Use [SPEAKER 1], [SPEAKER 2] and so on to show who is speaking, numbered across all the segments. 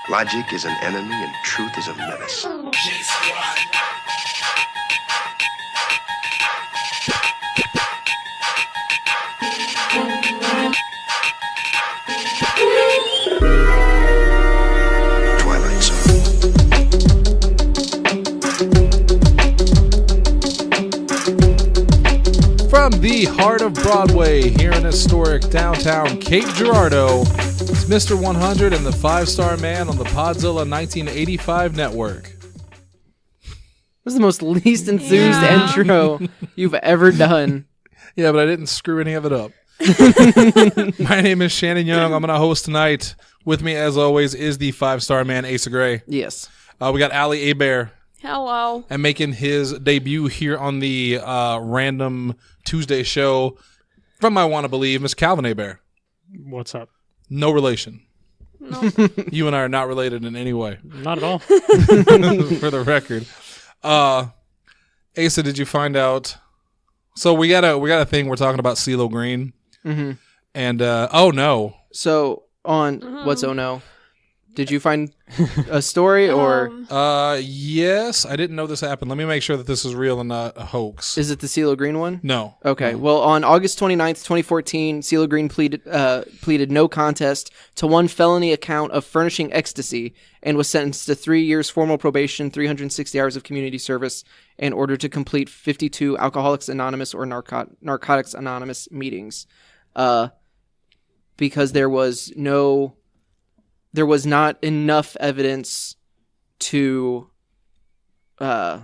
[SPEAKER 1] Logic is an enemy and truth is a menace. Twilight Zone.
[SPEAKER 2] From the heart of Broadway, here in historic downtown Cape Girardeau, it's Mr. 100 and the 5-Star Man on the Podzilla 1985 network.
[SPEAKER 3] This is the most least enthused intro you've ever done.
[SPEAKER 2] Yeah, but I didn't screw any of it up. My name is Shannon Young. I'm going to host tonight. With me, as always, is the 5-Star Man, Asa Gray.
[SPEAKER 3] Yes.
[SPEAKER 2] We got Ali Abear.
[SPEAKER 4] Hello.
[SPEAKER 2] And making his debut here on the random Tuesday show from I Want to Believe, Miss Calvin Abear.
[SPEAKER 5] What's up?
[SPEAKER 2] No relation.
[SPEAKER 4] No.
[SPEAKER 2] You and I are not related in any way.
[SPEAKER 5] Not at all.
[SPEAKER 2] For the record. Asa, did you find out? So we got a thing. We're talking about CeeLo Green.
[SPEAKER 3] Mm-hmm.
[SPEAKER 2] And, oh no.
[SPEAKER 3] So, on What's Oh No? Did you find a story or?
[SPEAKER 2] Yes. I didn't know this happened. Let me make sure that this is real and not a hoax.
[SPEAKER 3] Is it the CeeLo Green one?
[SPEAKER 2] No.
[SPEAKER 3] Okay.
[SPEAKER 2] No.
[SPEAKER 3] Well, on August 29th, 2014, CeeLo Green pleaded no contest to one felony account of furnishing ecstasy and was sentenced to 3 years formal probation, 360 hours of community service, and ordered to complete 52 Alcoholics Anonymous or Narcotics Anonymous meetings. Because there was not enough evidence to lack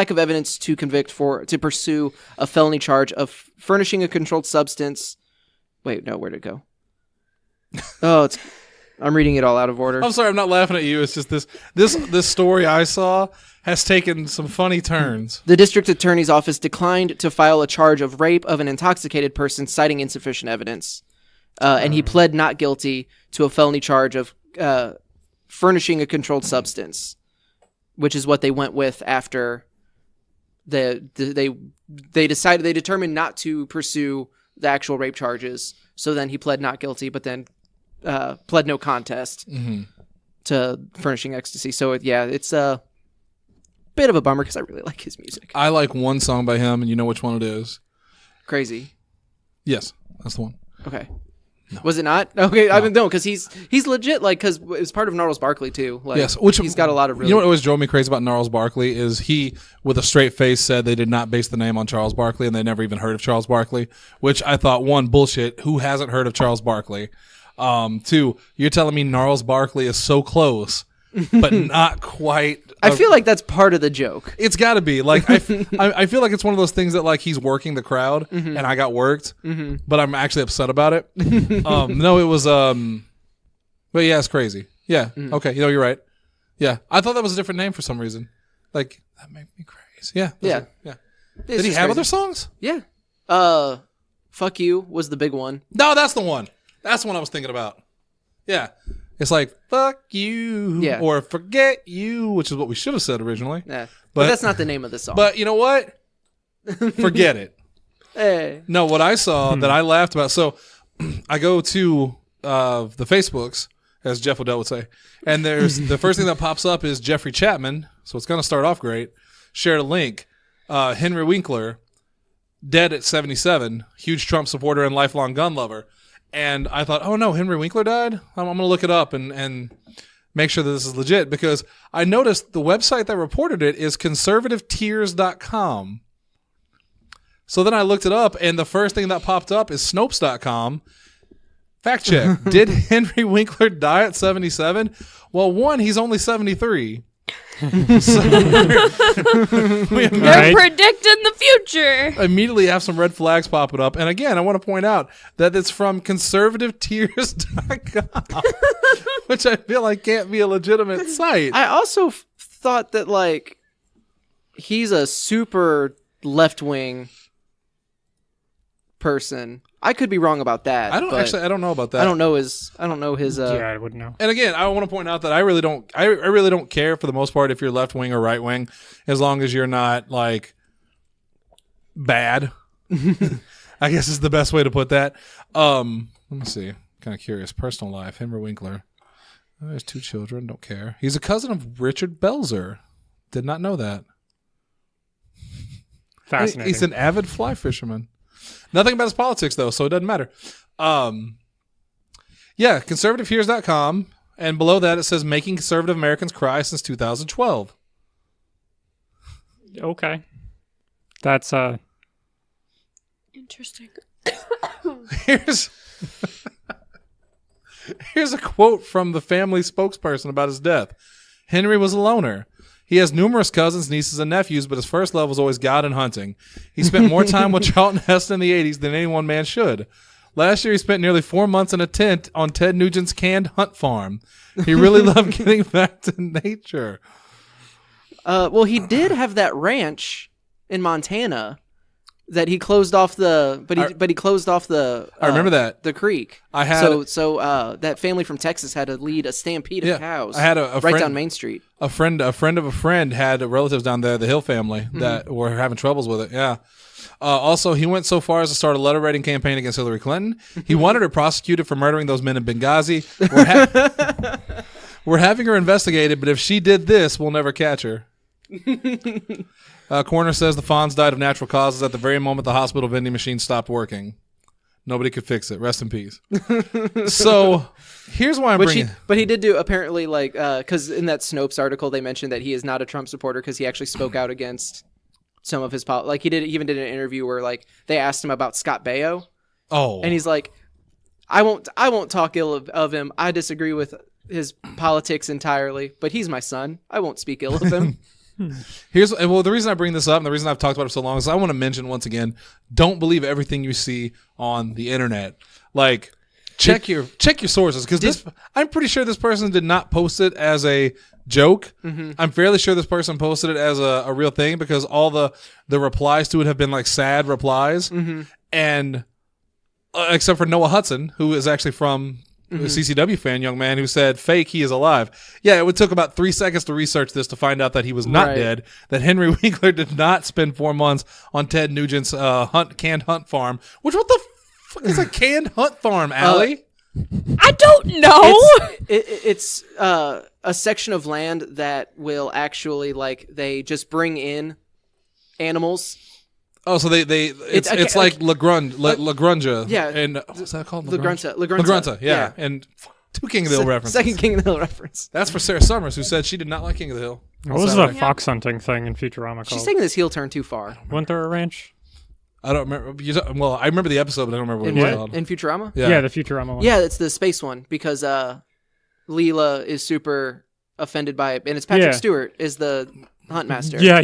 [SPEAKER 3] of evidence to to pursue a felony charge of furnishing a controlled substance. Wait, no, where'd it go? I'm reading it all out of order.
[SPEAKER 2] I'm sorry, I'm not laughing at you. It's just this story I saw has taken some funny turns.
[SPEAKER 3] The district attorney's office declined to file a charge of rape of an intoxicated person, citing insufficient evidence. And he pled not guilty to a felony charge of furnishing a controlled substance, which is what they went with after they determined not to pursue the actual rape charges. So then he pled not guilty, but then pled no contest to furnishing ecstasy. So it's a bit of a bummer because I really like his music.
[SPEAKER 2] I like one song by him, and you know which one it is.
[SPEAKER 3] Crazy.
[SPEAKER 2] Yes, that's the one.
[SPEAKER 3] Okay.
[SPEAKER 2] No.
[SPEAKER 3] Was it not? Okay, no. I mean, no, because he's legit, like, because it's part of Gnarls Barkley, too. Like,
[SPEAKER 2] yes, which
[SPEAKER 3] he's got a lot of really...
[SPEAKER 2] You know what always drove me crazy about Gnarls Barkley is he, with a straight face, said they did not base the name on Charles Barkley, and they never even heard of Charles Barkley, which I thought, one, bullshit. Who hasn't heard of Charles Barkley? Two, you're telling me Gnarls Barkley is so close, but not quite...
[SPEAKER 3] I feel like that's part of the joke.
[SPEAKER 2] It's got to be. Like, I feel like it's one of those things that, like, he's working the crowd, and I got worked, but I'm actually upset about it. No, it was, but yeah, it's crazy. Yeah, okay, you're right. Yeah, I thought that was a different name for some reason. Like, that made me crazy. Yeah.
[SPEAKER 3] Yeah.
[SPEAKER 2] Did he have
[SPEAKER 3] crazy.
[SPEAKER 2] other songs?
[SPEAKER 3] Yeah. Fuck You was the big one.
[SPEAKER 2] No, that's the one. That's the one I was thinking about. Yeah. It's like, fuck you, or forget you, which is what we should have said originally.
[SPEAKER 3] Yeah. But that's not the name of the song.
[SPEAKER 2] But you know what? Forget it.
[SPEAKER 3] Hey.
[SPEAKER 2] No, what I saw that I laughed about. So I go to the Facebooks, as Jeff Odell would say, and there's the first thing that pops up is Jeffrey Chapman. So it's going to start off great. Shared a link. Henry Winkler, dead at 77, huge Trump supporter and lifelong gun lover. And I thought, oh no, Henry Winkler died? I'm going to look it up and make sure that this is legit, because I noticed the website that reported it is conservativetears.com. So then I looked it up, and the first thing that popped up is Snopes.com. Fact check. Did Henry Winkler die at 77? Well, one, he's only 73. So
[SPEAKER 4] They're predicting the future.
[SPEAKER 2] Immediately have some red flags popping up. And again, I want to point out that it's from conservativetears.com, which I feel like can't be a legitimate site.
[SPEAKER 3] I also thought that, like, he's a super left-wing person. I could be wrong about that.
[SPEAKER 2] I don't know about that.
[SPEAKER 3] I don't know his.
[SPEAKER 5] Yeah, I wouldn't know.
[SPEAKER 2] And again, I want to point out that I really don't care for the most part if you're left wing or right wing, as long as you're not like bad. I guess is the best way to put that. Let me see. Kind of curious. Personal life. Henry Winkler. There's 2 children. Don't care. He's a cousin of Richard Belzer. Did not know that.
[SPEAKER 5] Fascinating.
[SPEAKER 2] He's an avid fly fisherman. Nothing about his politics, though, so it doesn't matter. Yeah, conservativehears.com. And below that, it says, making conservative Americans cry since 2012.
[SPEAKER 5] Okay. That's
[SPEAKER 4] Interesting.
[SPEAKER 2] Here's a quote from the family spokesperson about his death. Henry was a loner. He has numerous cousins, nieces, and nephews, but his first love was always God and hunting. He spent more time with Charlton Heston in the 80s than any one man should. Last year, he spent nearly 4 months in a tent on Ted Nugent's canned hunt farm. He really loved getting back to nature.
[SPEAKER 3] Well, he did have that ranch in Montana that he closed off but he closed off the.
[SPEAKER 2] I remember that.
[SPEAKER 3] the creek.
[SPEAKER 2] I had
[SPEAKER 3] so that family from Texas had to lead a stampede of cows.
[SPEAKER 2] I had a
[SPEAKER 3] right
[SPEAKER 2] friend,
[SPEAKER 3] down Main Street.
[SPEAKER 2] A friend of a friend had relatives down there, the Hill family, that were having troubles with it. Yeah. Also, he went so far as to start a letter writing campaign against Hillary Clinton. He wanted her prosecuted for murdering those men in Benghazi. We're having her investigated, but if she did this, we'll never catch her. Coroner says the Fonz died of natural causes at the very moment the hospital vending machine stopped working. Nobody could fix it. Rest in peace. So here's why I'm bringing.
[SPEAKER 3] But he did do apparently because in that Snopes article they mentioned that he is not a Trump supporter because he actually spoke out against some of his he even did an interview where they asked him about Scott Baio.
[SPEAKER 2] Oh,
[SPEAKER 3] and he's like, I won't talk ill of him. I disagree with his politics entirely, but he's my son. I won't speak ill of him.
[SPEAKER 2] The reason I bring this up and the reason I've talked about it so long is I want to mention once again, don't believe everything you see on the internet. Like, check your sources, because I'm pretty sure this person did not post it as a joke. Mm-hmm. I'm fairly sure this person posted it as a real thing, because all the replies to it have been like sad replies, and except for Noah Hudson, who is actually from a CCW fan, young man, who said, fake, he is alive. Yeah, it took about 3 seconds to research this to find out that he was not dead, that Henry Winkler did not spend 4 months on Ted Nugent's canned hunt farm. Which, what the fuck is a canned hunt farm, Allie?
[SPEAKER 4] I don't know.
[SPEAKER 3] It's a section of land that will actually, they just bring in animals.
[SPEAKER 2] Oh, so it's like Lagrange.
[SPEAKER 3] Yeah.
[SPEAKER 2] And what's that called?
[SPEAKER 3] Lagrange,
[SPEAKER 2] yeah. And 2 King of the Hill references.
[SPEAKER 3] Second King of the Hill reference.
[SPEAKER 2] That's for Sarah Summers, who said she did not like King of the Hill.
[SPEAKER 5] What was the fox hunting thing in Futurama called?
[SPEAKER 3] She's taking this heel turn too far.
[SPEAKER 5] Wasn't there a ranch?
[SPEAKER 2] I don't remember. Well, I remember the episode, but I don't remember what it was called.
[SPEAKER 3] In Futurama?
[SPEAKER 5] Yeah, the Futurama one.
[SPEAKER 3] Yeah, it's the space one, because Leela is super offended by it, and it's Patrick Stewart is the hunt master.
[SPEAKER 5] Yeah.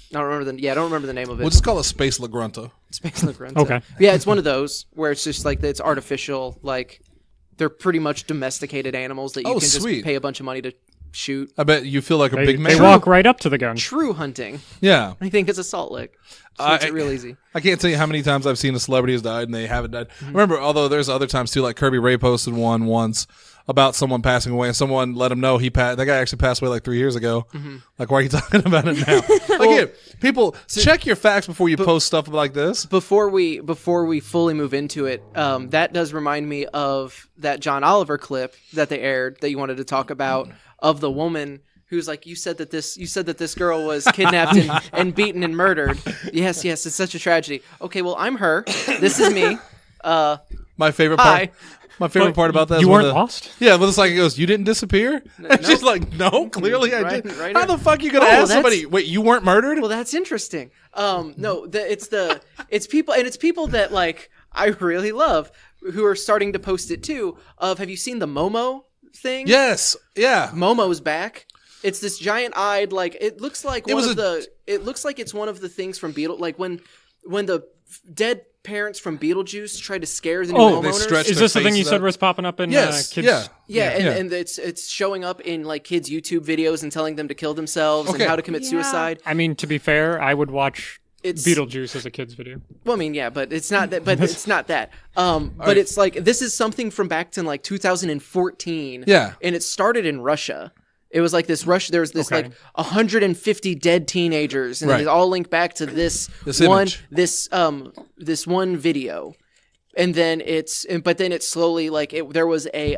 [SPEAKER 3] I don't remember the name of it.
[SPEAKER 2] We'll just call it Space Lagrunta.
[SPEAKER 3] Space Lagrunta.
[SPEAKER 5] Okay.
[SPEAKER 3] Yeah, it's one of those where it's just it's artificial. They're pretty much domesticated animals that you can just pay a bunch of money to shoot.
[SPEAKER 2] I bet you feel like a big man.
[SPEAKER 5] They walk right up to the gun.
[SPEAKER 3] True hunting.
[SPEAKER 2] Yeah.
[SPEAKER 3] I think it's a salt lick. So makes it real easy.
[SPEAKER 2] I can't tell you how many times I've seen a celebrity has died and they haven't died. Remember, although there's other times too, like Kirby Ray posted one once about someone passing away, and someone let him know that guy actually passed away like 3 years ago. Like, why are you talking about it now? Again, people, check your facts before you post stuff like this.
[SPEAKER 3] Before we fully move into it, that does remind me of that John Oliver clip that they aired that you wanted to talk about, of the woman who's like, you said that this girl was kidnapped and beaten and murdered. Yes, it's such a tragedy. Okay, well, I'm her. This is me.
[SPEAKER 2] My favorite part.
[SPEAKER 3] Hi.
[SPEAKER 2] My favorite part about that
[SPEAKER 5] you
[SPEAKER 2] is
[SPEAKER 5] weren't lost?
[SPEAKER 2] Yeah, but it's like, it goes, you didn't disappear? And she's like, no, clearly I did. How the fuck are you going to ask somebody, wait, you weren't murdered?
[SPEAKER 3] Well, that's interesting. No, it's people that I really love who are starting to post it too. Have you seen the Momo thing?
[SPEAKER 2] Yes. Yeah.
[SPEAKER 3] Momo's back. It's this giant-eyed, it looks like it looks like it's one of the things from when the dead parents from Beetlejuice tried to scare the new homeowners.
[SPEAKER 5] Is this the thing you said was popping up in kids?
[SPEAKER 3] And it's showing up in kids' YouTube videos and telling them to kill themselves and how to commit suicide.
[SPEAKER 5] I mean, to be fair, I would watch Beetlejuice as a kid's video.
[SPEAKER 3] Well, I mean, yeah, but it's not that. But it's not that. But it's this is something from back to 2014.
[SPEAKER 2] Yeah,
[SPEAKER 3] and it started in Russia. It was this Russia. There was this 150 dead teenagers, and they all link back to this one
[SPEAKER 2] image.
[SPEAKER 3] this one video. and then but then it's slowly like there was a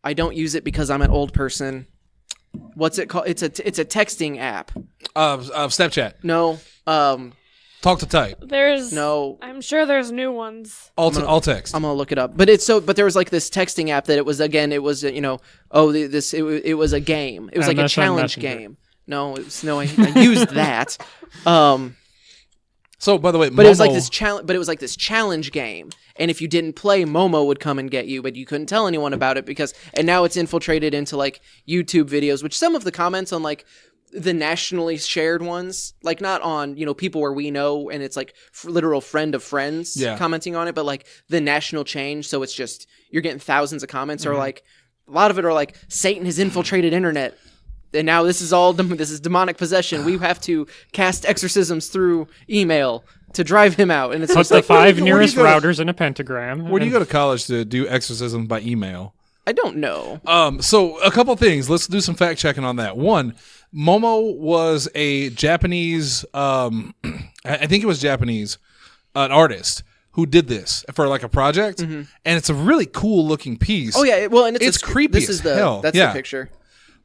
[SPEAKER 3] I don't use it because I'm an old person. What's it called? It's a texting app.
[SPEAKER 2] Snapchat.
[SPEAKER 3] No.
[SPEAKER 2] Talk to type.
[SPEAKER 3] No.
[SPEAKER 4] I'm sure there's new ones.
[SPEAKER 2] All text.
[SPEAKER 3] I'm gonna look it up. But but there was like this texting app that it was it was a game. It was like a challenge game. No, I used that.
[SPEAKER 2] So by the way,
[SPEAKER 3] but it was like this challenge. But it was like this challenge game, and if you didn't play, Momo would come and get you, but you couldn't tell anyone about it and now it's infiltrated into like YouTube videos, which some of the comments on like the nationally shared ones, like not on people where we know, and it's like literal friend of friends commenting on it, but like the national change. So it's just you're getting thousands of comments, or like a lot of it are like Satan has infiltrated internet. And now this is demonic possession. We have to cast exorcisms through email to drive him out. And it's
[SPEAKER 5] put the 5 nearest routers in a pentagram.
[SPEAKER 2] Where do you go to college to do exorcism by email?
[SPEAKER 3] I don't know.
[SPEAKER 2] So a couple things. Let's do some fact checking on that. One, Momo was a Japanese, I think it was Japanese, an artist who did this for like a project, and it's a really cool looking piece.
[SPEAKER 3] Oh yeah, well, and
[SPEAKER 2] it's creepy. This is hell.
[SPEAKER 3] That's the picture.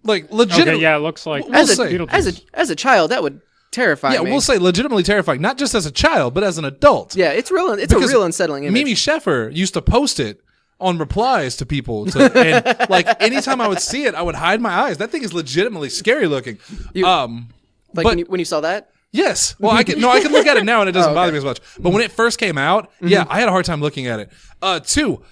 [SPEAKER 2] Like legitimately,
[SPEAKER 5] okay, yeah, it looks like
[SPEAKER 3] as a child that would terrify me.
[SPEAKER 2] Yeah, we'll say legitimately terrifying, not just as a child, but as an adult.
[SPEAKER 3] Yeah, it's a real unsettling image.
[SPEAKER 2] Mimi Sheffer used to post it on replies to people, and like anytime I would see it, I would hide my eyes. That thing is legitimately scary looking.
[SPEAKER 3] When you saw that.
[SPEAKER 2] Yes. Well, I can look at it now and it doesn't bother me as much. But when it first came out, I had a hard time looking at it. Two,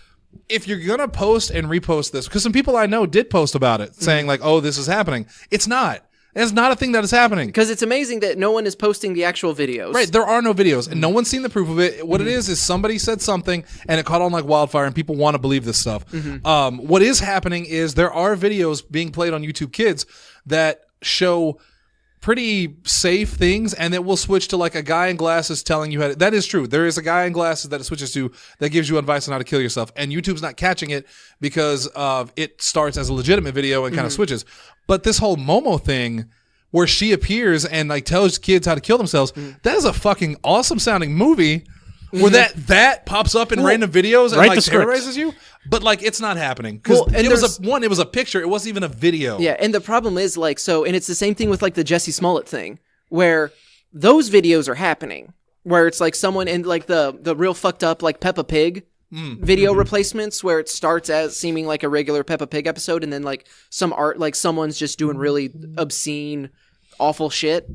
[SPEAKER 2] if you're going to post and repost this, because some people I know did post about it saying like, oh, this is happening. It's not. It's not a thing that is happening.
[SPEAKER 3] Because it's amazing that no one is posting the actual videos.
[SPEAKER 2] Right. There are no videos and no one's seen the proof of it. What it is somebody said something and it caught on like wildfire and people want to believe this stuff. What is happening is there are videos being played on YouTube Kids that show pretty safe things, and it will switch to like a guy in glasses telling you how to, that is true. There is a guy in glasses that it switches to that gives you advice on how to kill yourself, and YouTube's not catching it because it starts as a legitimate video and kind of switches. But this whole Momo thing where she appears and like tells kids how to kill themselves, that is a fucking awesome sounding movie where that pops up in random videos and like terrorizes you. But like it's not happening because it was a picture. It wasn't even a video.
[SPEAKER 3] Yeah, and the problem is like and it's the same thing with like the Jussie Smollett thing, where those videos are happening, where it's like someone in like the real fucked up like Peppa Pig video replacements, where it starts as seeming like a regular Peppa Pig episode, and then like some art like someone's just doing really obscene, awful shit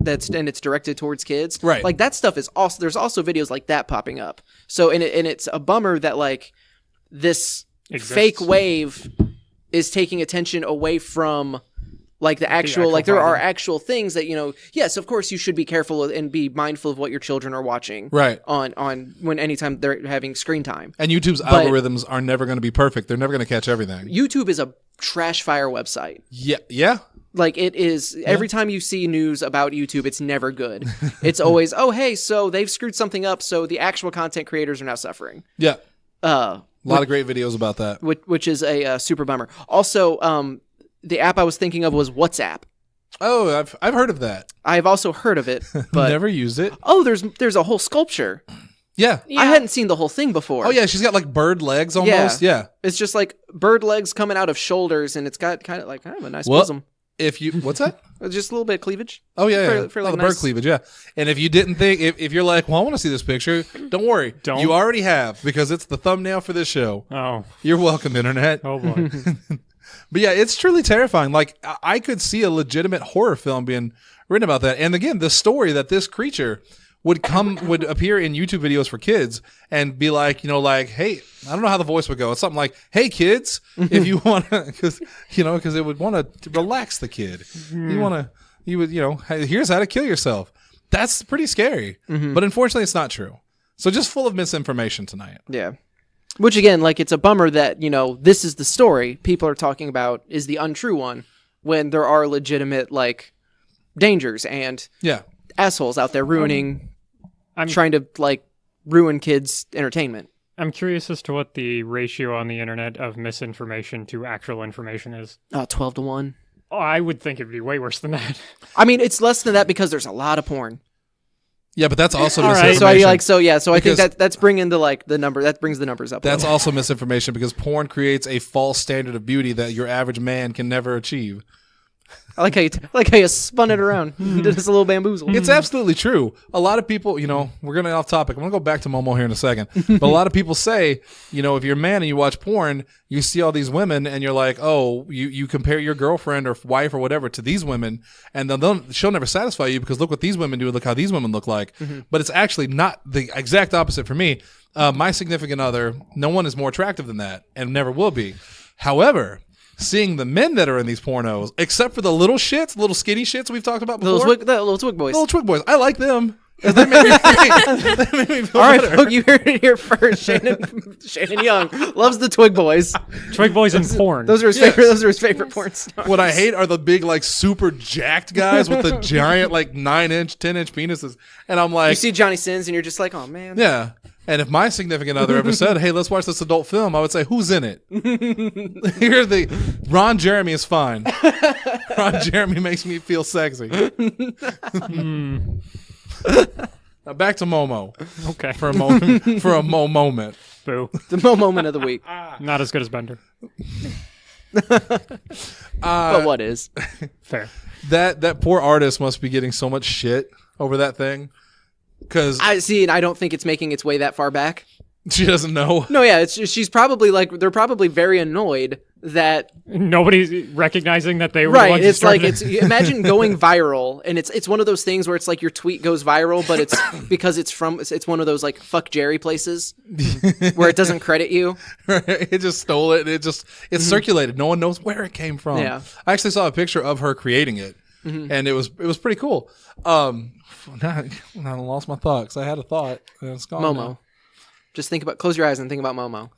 [SPEAKER 3] and it's directed towards kids.
[SPEAKER 2] Right.
[SPEAKER 3] Like that stuff is also there's also videos like that popping up. So and it's a bummer that like this fake wave is taking attention away from like the actual like there are actual things that yes, of course you should be careful and be mindful of what your children are watching on when anytime they're having screen time.
[SPEAKER 2] And YouTube's algorithms are never going to be perfect. They're never going to catch everything.
[SPEAKER 3] YouTube is a trash fire website.
[SPEAKER 2] Yeah.
[SPEAKER 3] Like it is every time you see news about YouTube, it's never good. It's always, oh hey, so they've screwed something up, so the actual content creators are now suffering.
[SPEAKER 2] Yeah. A lot of great videos about that.
[SPEAKER 3] Which is a super bummer. Also, the app I was thinking of was WhatsApp.
[SPEAKER 2] Oh, I've heard of that.
[SPEAKER 3] I've also heard of it, but
[SPEAKER 2] never used it.
[SPEAKER 3] Oh, there's a whole sculpture.
[SPEAKER 2] Yeah.
[SPEAKER 3] I hadn't seen the whole thing before.
[SPEAKER 2] Oh yeah, she's got like bird legs almost. Yeah.
[SPEAKER 3] It's just like bird legs coming out of shoulders, and it's got kind of a nice bosom.
[SPEAKER 2] What's that?
[SPEAKER 3] Just a little bit of cleavage.
[SPEAKER 2] Oh yeah,
[SPEAKER 3] fairly
[SPEAKER 2] the
[SPEAKER 3] nice.
[SPEAKER 2] bird cleavage, yeah. And if you didn't think, if you're like, well, I want to see this picture, don't worry, you already have because it's the thumbnail for this show.
[SPEAKER 5] Oh,
[SPEAKER 2] you're welcome, internet.
[SPEAKER 5] Oh boy.
[SPEAKER 2] But yeah, it's truly terrifying. Like I could see a legitimate horror film being written about that. And again, the story that this creature would appear in YouTube videos for kids and be like, hey, I don't know how the voice would go. It's something like, hey kids, if you want to, because it would want to relax the kid. Here's how to kill yourself. That's pretty scary. But unfortunately it's not true. So just full of misinformation tonight.
[SPEAKER 3] Yeah. Which again, like it's a bummer that, this is the story people are talking about is the untrue one when there are legitimate like dangers and assholes out there ruining trying to like ruin kids' entertainment.
[SPEAKER 5] I'm curious as to what the ratio on the internet of misinformation to actual information is.
[SPEAKER 3] 12-1.
[SPEAKER 5] Oh, I would think it'd be way worse than that.
[SPEAKER 3] I mean, it's less than that because there's a lot of porn.
[SPEAKER 2] Yeah, but that's also
[SPEAKER 5] All right.
[SPEAKER 2] misinformation.
[SPEAKER 3] So I think
[SPEAKER 2] Because-
[SPEAKER 3] that's bringing the number. That brings the numbers up.
[SPEAKER 2] That's also misinformation because porn creates a false standard of beauty that your average man can never achieve.
[SPEAKER 3] I like how you spun it around. You did this a little bamboozle.
[SPEAKER 2] It's absolutely true. A lot of people, we're going to off topic. I'm going to go back to Momo here in a second. But a lot of people say, if you're a man and you watch porn, you see all these women and you're like, oh, you compare your girlfriend or wife or whatever to these women, and she'll never satisfy you because look what these women do and look how these women look like. But it's actually not the exact opposite for me. My significant other, no one is more attractive than that and never will be. However, seeing the men that are in these pornos, except for the little skinny shits we've talked about before.
[SPEAKER 3] The little twig boys.
[SPEAKER 2] Little twig boys. I like them. They make me feel
[SPEAKER 3] All right,
[SPEAKER 2] better.
[SPEAKER 3] folks, you heard it here first. Shannon Young loves the twig boys.
[SPEAKER 5] Twig boys and porn.
[SPEAKER 3] Those are his favorite. Those are his favorite porn stars.
[SPEAKER 2] What I hate are the big, super jacked guys with the giant, 9-inch, 10-inch penises. And I'm like,
[SPEAKER 3] You see Johnny Sins, and you're just like, oh man.
[SPEAKER 2] yeah. And if my significant other ever said, hey, let's watch this adult film, I would say, who's in it? Ron Jeremy is fine. Ron Jeremy makes me feel sexy. Now back to Momo
[SPEAKER 5] Okay.
[SPEAKER 2] for a moment. For a moment.
[SPEAKER 5] Boo.
[SPEAKER 3] The moment of the week.
[SPEAKER 5] Not as good as Bender.
[SPEAKER 3] But what is?
[SPEAKER 5] Fair.
[SPEAKER 2] That poor artist must be getting so much shit over that thing because
[SPEAKER 3] I see, and I don't think it's making its way that far back.
[SPEAKER 2] she doesn't know.
[SPEAKER 3] No, yeah, she's probably they're probably very annoyed that
[SPEAKER 5] Nobody's recognizing that they were the
[SPEAKER 3] right.
[SPEAKER 5] ones who
[SPEAKER 3] It's like
[SPEAKER 5] started it.
[SPEAKER 3] imagine going viral, and it's one of those things where it's like your tweet goes viral, but it's because it's one of those fuck Jerry places where it doesn't credit you.
[SPEAKER 2] It just stole it. And it circulated. No one knows where it came from.
[SPEAKER 3] Yeah.
[SPEAKER 2] I actually saw a picture of her creating it, and it was pretty cool. Now I lost my thought because I had a thought. And it's gone.
[SPEAKER 3] Momo.
[SPEAKER 2] now.
[SPEAKER 3] Just close your eyes and think about Momo.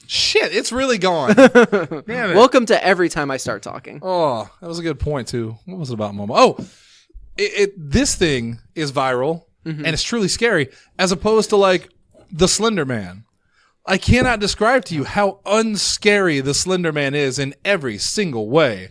[SPEAKER 2] Shit, it's really gone. Damn it.
[SPEAKER 3] Welcome to every time I start talking.
[SPEAKER 2] Oh, that was a good point too. What was it about Momo? Oh, this thing is viral and it's truly scary, as opposed to the Slender Man. I cannot describe to you how unscary the Slender Man is in every single way.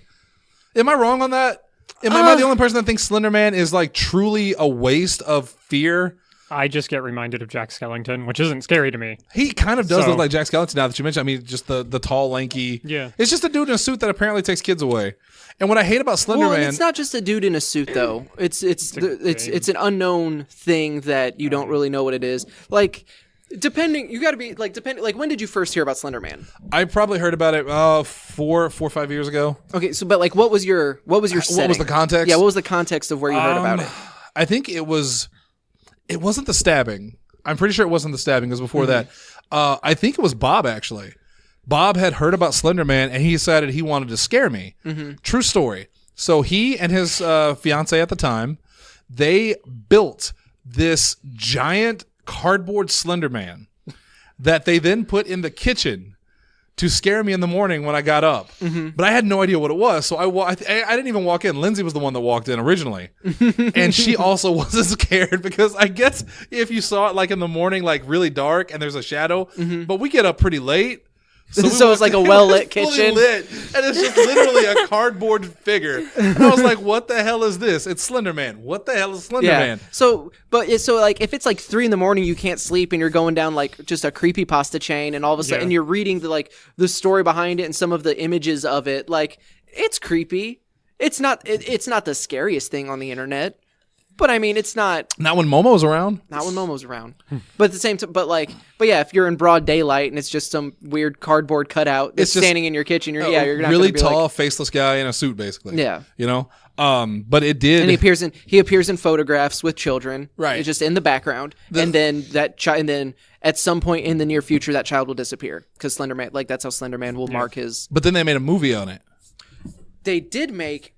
[SPEAKER 2] Am I wrong on that? Am I the only person that thinks Slender Man is truly a waste of fear?
[SPEAKER 5] I just get reminded of Jack Skellington, which isn't scary to me.
[SPEAKER 2] He kind of does
[SPEAKER 5] So-
[SPEAKER 2] look like Jack Skellington now that you mention. I mean, just the tall, lanky.
[SPEAKER 5] Yeah.
[SPEAKER 2] It's just a dude in a suit that apparently takes kids away. And what I hate about Slender
[SPEAKER 3] Well,
[SPEAKER 2] Man,
[SPEAKER 3] it's not just a dude in a suit though. It's an unknown thing that you don't really know what it is. Depending, you got to be when did you first hear about Slender Man?
[SPEAKER 2] I probably heard about it 4 or 5 years ago.
[SPEAKER 3] Okay, so but what was your setting?
[SPEAKER 2] What was the context?
[SPEAKER 3] Yeah, what was the context of where you heard about it?
[SPEAKER 2] I think it wasn't the stabbing. I'm pretty sure it wasn't the stabbing. It was before that. I think it was Bob, actually. Bob had heard about Slender Man, and he decided he wanted to scare me. True story. So he and his fiance at the time, they built this giant cardboard Slender Man that they then put in the kitchen to scare me in the morning when I got up. But I had no idea what it was, so I didn't even walk in. Lindsay was the one that walked in originally. And she also wasn't scared because I guess if you saw it in the morning, really dark and there's a shadow, but we get up pretty late.
[SPEAKER 3] So it's
[SPEAKER 2] walked
[SPEAKER 3] like a
[SPEAKER 2] in,
[SPEAKER 3] well-lit
[SPEAKER 2] it was fully
[SPEAKER 3] kitchen.
[SPEAKER 2] lit, and it's just literally a cardboard figure. And I was like, what the hell is this? It's Slender Man. What the hell is Slender Man?
[SPEAKER 3] So if it's 3 a.m, you can't sleep and you're going down just a creepypasta chain, and all of a sudden
[SPEAKER 5] Yeah.
[SPEAKER 3] you're reading the story behind it and some of the images of it, it's creepy. It's not the scariest thing on the internet, but I mean it's not
[SPEAKER 2] Not when Momo's around.
[SPEAKER 3] not when Momo's around. But at the same time, but yeah, if you're in broad daylight and it's just some weird cardboard cutout that's
[SPEAKER 2] It's just
[SPEAKER 3] standing in your kitchen, you're not
[SPEAKER 2] really
[SPEAKER 3] gonna be
[SPEAKER 2] tall, faceless guy in a suit, basically.
[SPEAKER 3] Yeah.
[SPEAKER 2] But it did.
[SPEAKER 3] And he appears in photographs with children,
[SPEAKER 2] Right.
[SPEAKER 3] Just in the background, and then and then at some point in the near future, that child will disappear because Slender Man, that's how Slender Man will mark his.
[SPEAKER 2] But then they made a movie on it.
[SPEAKER 3] They did make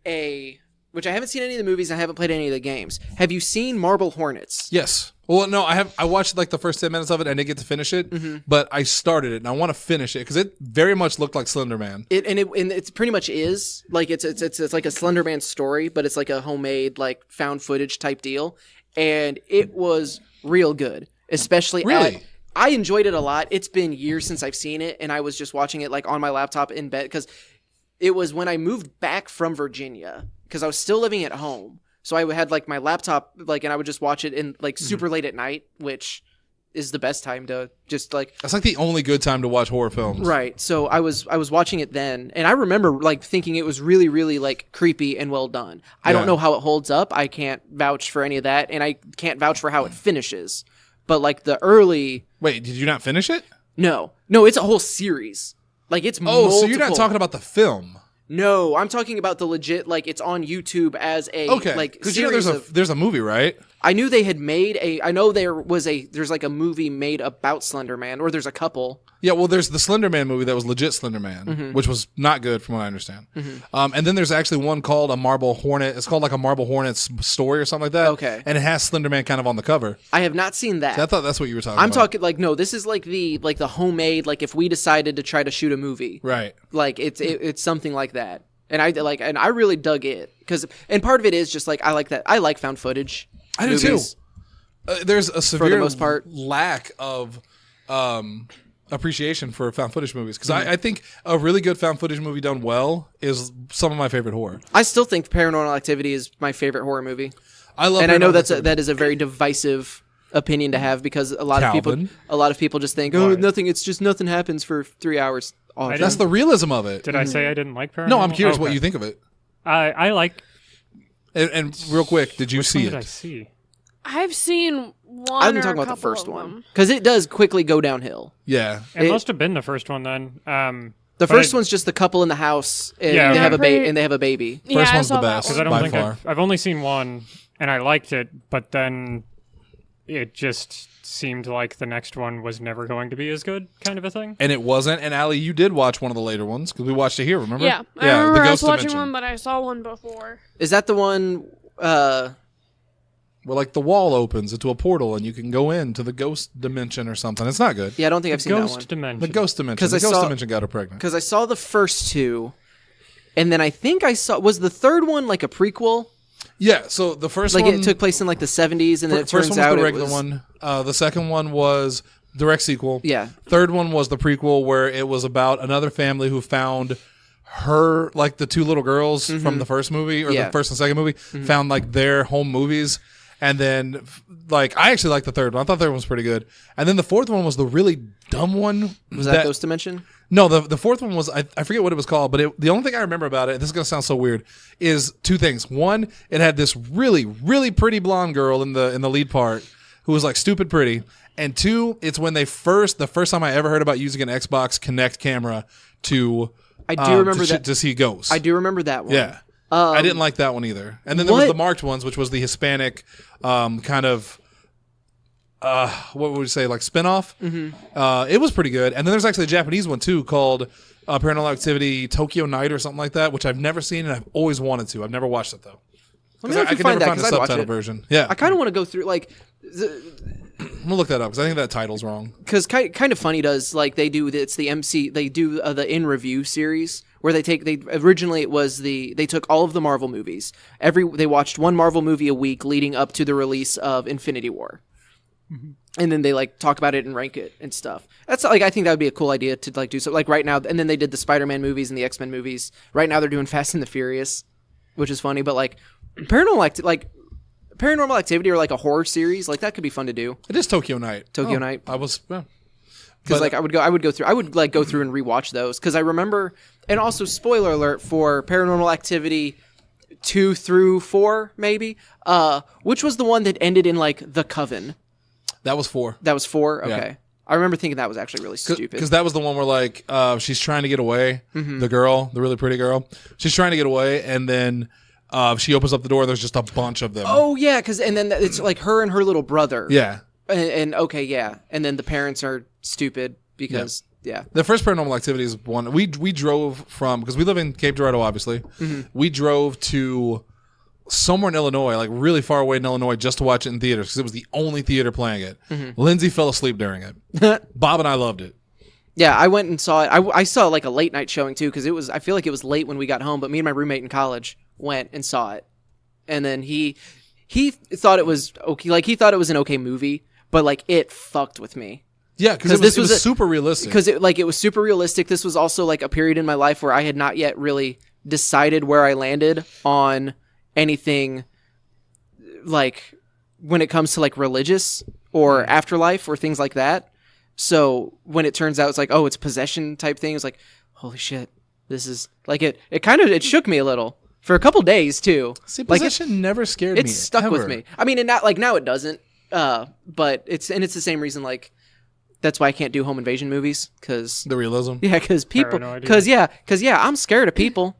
[SPEAKER 3] which I haven't seen any of the movies. I haven't played any of the games. Have you seen Marble Hornets?
[SPEAKER 2] Yes. Well, no, I watched the first 10 minutes of it. I didn't get to finish it, but I started it and I want to finish it because it very much looked like Slender Man.
[SPEAKER 3] It pretty much is it's like a Slender Man story, but it's like a homemade found footage type deal, and it was real good. Especially
[SPEAKER 2] Really?
[SPEAKER 3] I enjoyed it a lot. It's been years since I've seen it, and I was just watching it on my laptop in bed because it was when I moved back from Virginia because I was still living at home. So I had like my laptop, like, and I would just watch it in like super late at night, which is the best time to just like.
[SPEAKER 2] That's like the only good time to watch horror films.
[SPEAKER 3] Right. So I was watching it then, and I remember like thinking it was really, really like creepy and well done. I don't know how it holds up. I can't vouch for any of that, and I can't vouch for how it finishes. But like the early.
[SPEAKER 2] Wait, did you not finish it?
[SPEAKER 3] No, it's a whole series. Like it's multiple.
[SPEAKER 2] So you're not talking about the film?
[SPEAKER 3] No, I'm talking about the legit. Like it's on YouTube as a like
[SPEAKER 2] because
[SPEAKER 3] series
[SPEAKER 2] there's a movie, right?
[SPEAKER 3] I knew they had made a. I know there's like a movie made about Slender Man, or there's a couple.
[SPEAKER 2] Yeah, well, there's the Slender Man movie that was legit Slender Man, which was not good from what I understand. And then there's actually one called A Marble Hornet. It's called like A Marble Hornet's Story or something like that.
[SPEAKER 3] Okay.
[SPEAKER 2] And it has Slender Man kind of on the cover.
[SPEAKER 3] I have not seen that.
[SPEAKER 2] So I thought that's what you were talking about.
[SPEAKER 3] I'm talking like no, this is like the homemade, like if we decided to try to shoot a movie.
[SPEAKER 2] Right.
[SPEAKER 3] Like it's something like that. And I really dug it and part of it is just like I like found footage.
[SPEAKER 2] I do too. There's a severe
[SPEAKER 3] for the most part
[SPEAKER 2] lack of appreciation for found footage movies because I think a really good found footage movie done well is some of my favorite horror.
[SPEAKER 3] I still think Paranormal Activity is my favorite horror movie.
[SPEAKER 2] I love,
[SPEAKER 3] and I know that is a very divisive opinion to have because a lot of people just think nothing. It's just nothing happens for 3 hours.
[SPEAKER 2] That's the realism of it.
[SPEAKER 5] Did I say I didn't like Paranormal?
[SPEAKER 2] No, I'm curious what you think of it.
[SPEAKER 5] I like.
[SPEAKER 2] And real quick, did you see it?
[SPEAKER 5] Did I see?
[SPEAKER 4] I've seen one.
[SPEAKER 3] I've been talking about the first one because it does quickly go downhill.
[SPEAKER 2] Yeah,
[SPEAKER 5] it must have been the first one then.
[SPEAKER 3] The first one's just the couple in the house, and they have a baby. And they have a baby.
[SPEAKER 2] First one's the best.
[SPEAKER 5] Because I don't
[SPEAKER 2] by
[SPEAKER 5] think
[SPEAKER 2] far.
[SPEAKER 5] I've only seen one, and I liked it, but then it just seemed like the next one was never going to be as good, kind of a thing.
[SPEAKER 2] And it wasn't. And Allie, you did watch one of the later ones because we watched it here. Remember?
[SPEAKER 4] Yeah, I remember
[SPEAKER 2] the
[SPEAKER 4] I was
[SPEAKER 2] Ghost
[SPEAKER 4] watching
[SPEAKER 2] Dimension.
[SPEAKER 4] one, but I saw one before.
[SPEAKER 3] Is that the one?
[SPEAKER 2] Where like the wall opens into a portal and you can go into the ghost dimension or something. It's not good.
[SPEAKER 3] Yeah, I don't think I've seen that one.
[SPEAKER 5] Ghost Dimension.
[SPEAKER 2] The ghost dimension. The ghost dimension got her pregnant.
[SPEAKER 3] Because I saw the first two, and then I think I saw was the third one like a prequel.
[SPEAKER 2] Yeah, so the first
[SPEAKER 3] like
[SPEAKER 2] one
[SPEAKER 3] it took place in like the 70s, and then it
[SPEAKER 2] first
[SPEAKER 3] turns
[SPEAKER 2] one was
[SPEAKER 3] out
[SPEAKER 2] the regular one. The second one was direct sequel.
[SPEAKER 3] Yeah.
[SPEAKER 2] Third one was the prequel where it was about another family who found her, like the two little girls from the first movie or the first and second movie, found like their home movies. And then, like, I actually liked the third one. I thought the third one was pretty good. And then the fourth one was the really dumb one.
[SPEAKER 3] Was that Ghost Dimension?
[SPEAKER 2] No, the fourth one was, I forget what it was called, but the only thing I remember about it, this is going to sound so weird, is two things. One, it had this really, really pretty blonde girl in the lead part who was, like, stupid pretty. And two, it's when the first time I ever heard about using an Xbox Kinect camera to see ghosts.
[SPEAKER 3] I do remember that one.
[SPEAKER 2] Yeah. I didn't like that one either. And then there was the marked ones, which was the Hispanic kind of, what would we say, like spinoff. It was pretty good. And then there's actually a Japanese one too called Paranormal Activity Tokyo Night or something like that, which I've never seen and I've always wanted to. I've never watched it though.
[SPEAKER 3] Let me know if you find that because I'd watch it.
[SPEAKER 2] Version. Yeah,
[SPEAKER 3] I kind of want to go through like.
[SPEAKER 2] I'm gonna look that up because I think that title's wrong.
[SPEAKER 3] Because kind of funny does like they do it's the MC they do the in review series where originally it was they took all of the Marvel movies they watched one Marvel movie a week leading up to the release of Infinity War, and then they like talk about it and rank it and stuff. That's like I think that would be a cool idea to like do so like right now. And then they did the Spider-Man movies and the X-Men movies. Right now they're doing Fast and the Furious, which is funny. But like Paranormal Activity or like a horror series, like that could be fun to do.
[SPEAKER 2] It is Tokyo Night.
[SPEAKER 3] Tokyo Night.
[SPEAKER 2] I was
[SPEAKER 3] because like I would go through and rewatch those because I remember. And also spoiler alert for Paranormal Activity 2 through 4 maybe, which was the one that ended in like the Coven.
[SPEAKER 2] That was 4.
[SPEAKER 3] That was 4. Okay.
[SPEAKER 2] Yeah.
[SPEAKER 3] I remember thinking that was actually really stupid.
[SPEAKER 2] Because that was the one where like she's trying to get away. The girl, the really pretty girl, she's trying to get away, and then. She opens up the door. There's just a bunch of them.
[SPEAKER 3] Oh yeah, and then it's like her and her little brother.
[SPEAKER 2] Yeah.
[SPEAKER 3] And okay, yeah, and then the parents are stupid because
[SPEAKER 2] The first Paranormal Activity is one we drove from because we live in Cape Girardeau, obviously. We drove to somewhere in Illinois, like really far away in Illinois, just to watch it in theaters because it was the only theater playing it. Lindsay fell asleep during it. Bob and I loved it.
[SPEAKER 3] Yeah, I went and saw it. I saw like a late night showing too because I feel like it was late when we got home. But me and my roommate in college went and saw it, and then he thought it was okay. Like he thought it was an okay movie, but like it fucked with me.
[SPEAKER 2] Yeah, because it was super realistic.
[SPEAKER 3] Because it was super realistic. This was also like a period in my life where I had not yet really decided where I landed on anything like when it comes to like religious or afterlife or things like that. So when it turns out it's like, oh, it's possession type thing, it's like, holy shit, this is like it shook me a little for a couple days too.
[SPEAKER 2] See,
[SPEAKER 3] like
[SPEAKER 2] possession never scared me.
[SPEAKER 3] it's stuck with me. I mean, and not like now it doesn't. But it's the same reason like that's why I can't do home invasion movies because
[SPEAKER 2] The realism.
[SPEAKER 3] yeah, because people
[SPEAKER 5] Paranoid,
[SPEAKER 3] because I'm scared of people.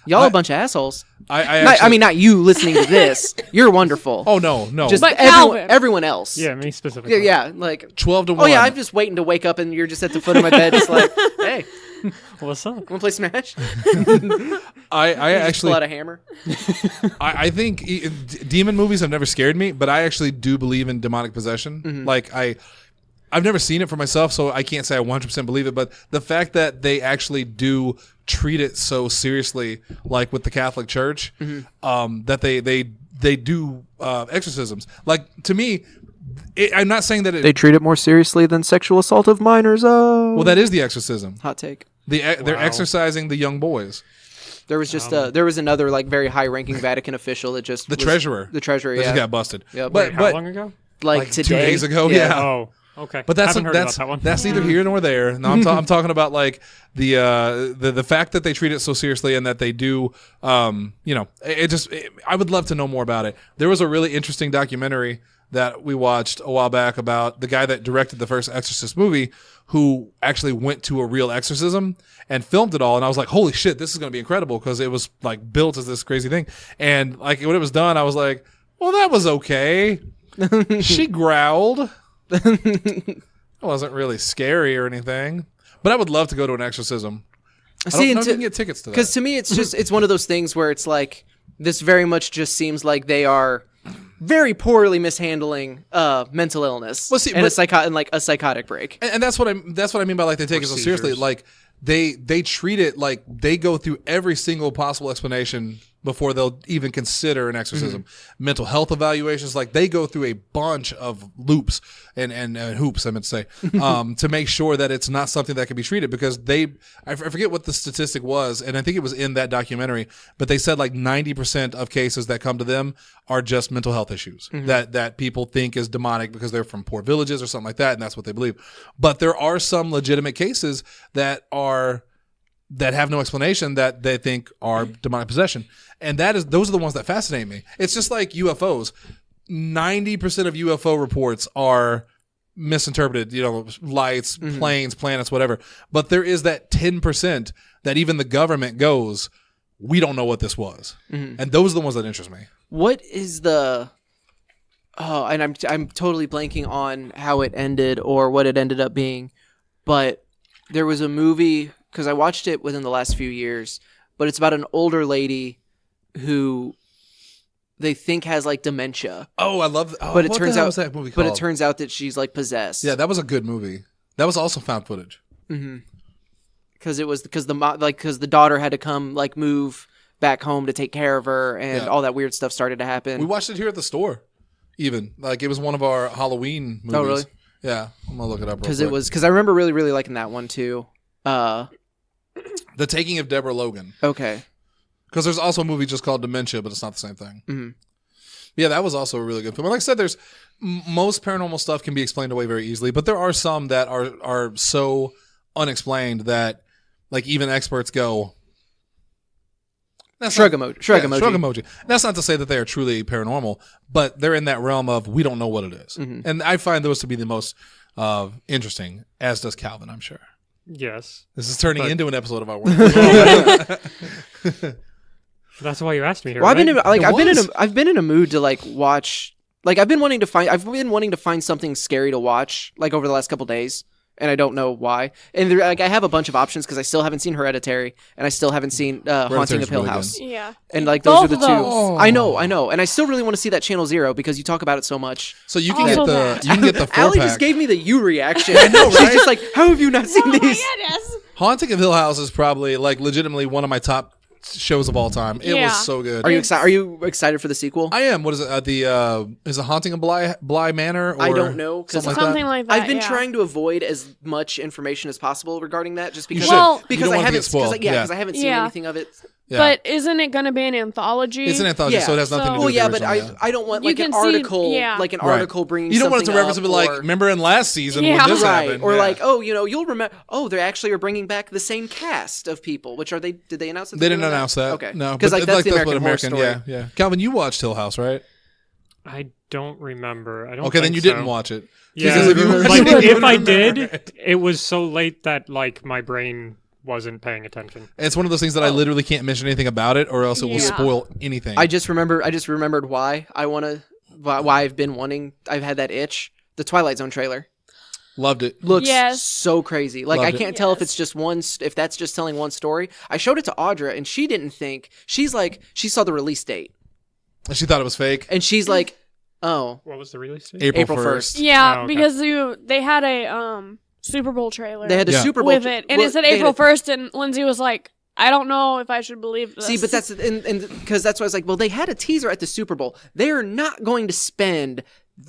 [SPEAKER 3] Y'all a bunch of assholes.
[SPEAKER 2] I
[SPEAKER 3] I mean, not you listening to this. You're wonderful.
[SPEAKER 2] Oh no.
[SPEAKER 3] Just
[SPEAKER 4] But
[SPEAKER 3] everyone,
[SPEAKER 4] Calvin.
[SPEAKER 3] everyone else.
[SPEAKER 5] Yeah, me specifically.
[SPEAKER 3] Yeah, like
[SPEAKER 2] 12 to 1.
[SPEAKER 3] oh yeah, I'm just waiting to wake up and you're just at the foot of my bed, just like, hey,
[SPEAKER 5] What's up?
[SPEAKER 3] want to play Smash?
[SPEAKER 2] I
[SPEAKER 3] Just
[SPEAKER 2] actually
[SPEAKER 3] pull out a hammer.
[SPEAKER 2] I think demon movies have never scared me, but I actually do believe in demonic possession.
[SPEAKER 3] Mm-hmm.
[SPEAKER 2] Like I've never seen it for myself, so I can't say I 100% believe it. But the fact that they actually do treat it so seriously, like with the Catholic Church,
[SPEAKER 3] Mm-hmm.
[SPEAKER 2] that they do exorcisms. Like to me, I'm not saying that it.
[SPEAKER 3] They treat it more seriously than sexual assault of minors. Oh,
[SPEAKER 2] well, that is the exorcism.
[SPEAKER 3] hot take.
[SPEAKER 2] They're
[SPEAKER 5] Wow.
[SPEAKER 2] exorcising the young boys.
[SPEAKER 3] There was just there was another like very high-ranking Vatican official that just
[SPEAKER 2] The treasurer.
[SPEAKER 3] The treasurer,
[SPEAKER 2] They
[SPEAKER 3] yeah,
[SPEAKER 2] just got busted.
[SPEAKER 3] Yeah,
[SPEAKER 2] but
[SPEAKER 5] How long ago?
[SPEAKER 3] like
[SPEAKER 2] like
[SPEAKER 3] today,
[SPEAKER 2] 2 days ago, yeah.
[SPEAKER 5] Oh, okay.
[SPEAKER 2] But that's
[SPEAKER 5] Haven't heard
[SPEAKER 2] that's
[SPEAKER 5] about that one.
[SPEAKER 2] that's neither here nor there. No, I'm talking about like the fact that they treat it so seriously and that they do. I would love to know more about it. There was a really interesting documentary that we watched a while back about the guy that directed the first Exorcist movie, who actually went to a real exorcism and filmed it all. And I was like, holy shit, this is going to be incredible because it was like built as this crazy thing. And like when it was done, I was like, well, that was okay. She growled. It wasn't really scary or anything, but I would love to go to an exorcism. I don't know if you can get tickets to that.
[SPEAKER 3] Because to me, it's one of those things where it's like this very much just seems like they are very poorly mishandling mental illness
[SPEAKER 2] Well, see,
[SPEAKER 3] and
[SPEAKER 2] but-
[SPEAKER 3] a psychotic break.
[SPEAKER 2] And that's what I mean by like they take it so seriously.
[SPEAKER 5] seizures.
[SPEAKER 2] Like they treat it like they go through every single possible explanation before they'll even consider an exorcism. Mental health evaluations, like they go through a bunch of loops and hoops, I meant to say, to make sure that it's not something that can be treated because I forget what the statistic was, and I think it was in that documentary, but they said like 90% of cases that come to them are just mental health issues that people think is demonic because they're from poor villages or something like that, and that's what they believe. But there are some legitimate cases that have no explanation that they think are demonic possession. And those are the ones that fascinate me. It's just like UFOs. 90% of UFO reports are misinterpreted, lights, planes, planets, whatever. But there is that 10% that even the government goes, we don't know what this was. And those are the ones that interest me.
[SPEAKER 3] What is the? Oh, and I'm totally blanking on how it ended or what it ended up being, but there was a movie because I watched it within the last few years, but it's about an older lady who they think has like dementia,
[SPEAKER 2] Oh, I love that.
[SPEAKER 3] but it
[SPEAKER 2] what
[SPEAKER 3] turns
[SPEAKER 2] the hell
[SPEAKER 3] out
[SPEAKER 2] was that movie called?
[SPEAKER 3] but it turns out that she's like possessed.
[SPEAKER 2] Yeah, that was a good movie. That was also found footage.
[SPEAKER 3] because the daughter had to come like move back home to take care of her, and
[SPEAKER 2] Yeah.
[SPEAKER 3] all that weird stuff started to happen.
[SPEAKER 2] We watched it here at the store. Even like it was one of our Halloween movies.
[SPEAKER 3] Oh, really?
[SPEAKER 2] Yeah, I'm gonna look it up
[SPEAKER 3] Because I remember really really liking that one too.
[SPEAKER 2] The Taking of Deborah Logan.
[SPEAKER 3] Okay.
[SPEAKER 2] Because there's also a movie just called Dementia, but it's not the same thing. Yeah, that was also a really good film. And like I said, there's most paranormal stuff can be explained away very easily, but there are some that are so unexplained that like even experts go.
[SPEAKER 3] Shrug emoji.
[SPEAKER 2] Shrug emoji. That's not to say that they are truly paranormal, but they're in that realm of we don't know what it is. And I find those to be the most interesting, as does Calvin, I'm sure.
[SPEAKER 5] Yes.
[SPEAKER 2] This is turning into an episode of our work.
[SPEAKER 5] That's why you asked me here.
[SPEAKER 3] Well,
[SPEAKER 5] right?
[SPEAKER 3] I've been in a mood to like watch. Like I've been wanting to find something scary to watch like over the last couple days, and I don't know why. And I have a bunch of options because I still haven't seen Hereditary, and I still haven't seen Haunting
[SPEAKER 2] Hereditary's
[SPEAKER 3] of Hill
[SPEAKER 2] really
[SPEAKER 3] House.
[SPEAKER 4] Yeah.
[SPEAKER 3] And like those
[SPEAKER 4] Both
[SPEAKER 3] are the
[SPEAKER 4] of
[SPEAKER 3] two.
[SPEAKER 4] those.
[SPEAKER 3] I know, and I still really want to see that Channel Zero because you talk about it so much.
[SPEAKER 2] So you can
[SPEAKER 4] Also
[SPEAKER 2] get
[SPEAKER 4] that.
[SPEAKER 2] you can get the 4-pack.
[SPEAKER 3] Allie just gave me the you reaction. I know, right? She's just like, "How have you not seen
[SPEAKER 4] Oh my
[SPEAKER 3] these?"
[SPEAKER 4] goodness.
[SPEAKER 2] Haunting of Hill House is probably like legitimately one of my top shows of all time. It
[SPEAKER 4] Yeah.
[SPEAKER 2] was so good.
[SPEAKER 3] Are you excited? Are you excited for the sequel?
[SPEAKER 2] I am. What is it? Is it Haunting of Bly Manor? Or
[SPEAKER 3] I don't know, 'cause
[SPEAKER 2] something
[SPEAKER 4] Something like that.
[SPEAKER 3] I've been
[SPEAKER 4] yeah.
[SPEAKER 3] trying to avoid as much information as possible regarding that, just because
[SPEAKER 2] should. You
[SPEAKER 3] because
[SPEAKER 2] don't
[SPEAKER 3] I
[SPEAKER 2] want to get
[SPEAKER 3] haven't
[SPEAKER 2] spoiled.
[SPEAKER 3] because I haven't seen
[SPEAKER 4] Yeah.
[SPEAKER 3] anything of it.
[SPEAKER 2] Yeah.
[SPEAKER 4] But isn't it going to be an anthology?
[SPEAKER 2] It's an anthology,
[SPEAKER 3] Yeah.
[SPEAKER 2] so it has nothing to do
[SPEAKER 3] Well,
[SPEAKER 2] with
[SPEAKER 3] yeah,
[SPEAKER 2] the
[SPEAKER 3] but
[SPEAKER 2] original,
[SPEAKER 3] I don't want
[SPEAKER 4] You
[SPEAKER 3] like an
[SPEAKER 4] can see-
[SPEAKER 3] article,
[SPEAKER 4] yeah.
[SPEAKER 3] like an
[SPEAKER 2] Right.
[SPEAKER 3] article bringing.
[SPEAKER 2] You don't want it to
[SPEAKER 3] something
[SPEAKER 2] reference it,
[SPEAKER 3] up,
[SPEAKER 2] but like,
[SPEAKER 3] or-
[SPEAKER 2] remember in last season when
[SPEAKER 4] Yeah.
[SPEAKER 2] this
[SPEAKER 3] right,
[SPEAKER 2] happened?
[SPEAKER 3] or
[SPEAKER 2] Yeah.
[SPEAKER 3] like, oh, you'll remember. Oh, they actually are bringing back the same cast of people. Which are they? Did they announce that?
[SPEAKER 2] They
[SPEAKER 3] they're
[SPEAKER 2] didn't
[SPEAKER 3] doing
[SPEAKER 2] announce that.
[SPEAKER 3] Okay,
[SPEAKER 2] No,
[SPEAKER 3] because
[SPEAKER 2] but
[SPEAKER 3] like that's the
[SPEAKER 2] what
[SPEAKER 3] American Horror Story.
[SPEAKER 2] Yeah. Calvin, you watched Hill House, right?
[SPEAKER 5] I don't remember. I don't.
[SPEAKER 2] Okay, then
[SPEAKER 5] think
[SPEAKER 2] you
[SPEAKER 5] so.
[SPEAKER 2] didn't watch it.
[SPEAKER 5] Yeah,
[SPEAKER 2] Because if you watched
[SPEAKER 5] like,
[SPEAKER 2] it, you
[SPEAKER 5] if
[SPEAKER 2] would
[SPEAKER 5] I
[SPEAKER 2] remember
[SPEAKER 5] did,
[SPEAKER 2] it.
[SPEAKER 5] it was so late that like my brain wasn't paying attention.
[SPEAKER 2] It's one of those things that I literally can't mention anything about it, or else it will
[SPEAKER 4] Yeah.
[SPEAKER 2] spoil anything.
[SPEAKER 3] I just remembered why I've been wanting. I've had that itch. The Twilight Zone trailer
[SPEAKER 2] Loved it.
[SPEAKER 3] looks
[SPEAKER 4] Yes.
[SPEAKER 3] so crazy. Like
[SPEAKER 2] Loved
[SPEAKER 3] I
[SPEAKER 2] it.
[SPEAKER 3] can't tell if
[SPEAKER 4] Yes.
[SPEAKER 3] it's just one. If that's just telling one story. I showed it to Audra, and she didn't think. She's like, she saw the release date,
[SPEAKER 2] And she thought it was fake.
[SPEAKER 3] and she's like, oh,
[SPEAKER 5] What was the release date?
[SPEAKER 3] April
[SPEAKER 2] 1st.
[SPEAKER 3] 1st.
[SPEAKER 4] Yeah,
[SPEAKER 5] Oh, okay.
[SPEAKER 4] because they had a Super Bowl trailer
[SPEAKER 3] They had the
[SPEAKER 2] Yeah.
[SPEAKER 3] Super Bowl
[SPEAKER 4] with it, and
[SPEAKER 3] well,
[SPEAKER 4] it said
[SPEAKER 3] they had
[SPEAKER 4] April
[SPEAKER 3] a-
[SPEAKER 4] 1st, and Lindsay was like, I don't know if I should believe this.
[SPEAKER 3] See, but that's and because that's why I was like, well, they had a teaser at the Super Bowl. They're not going to spend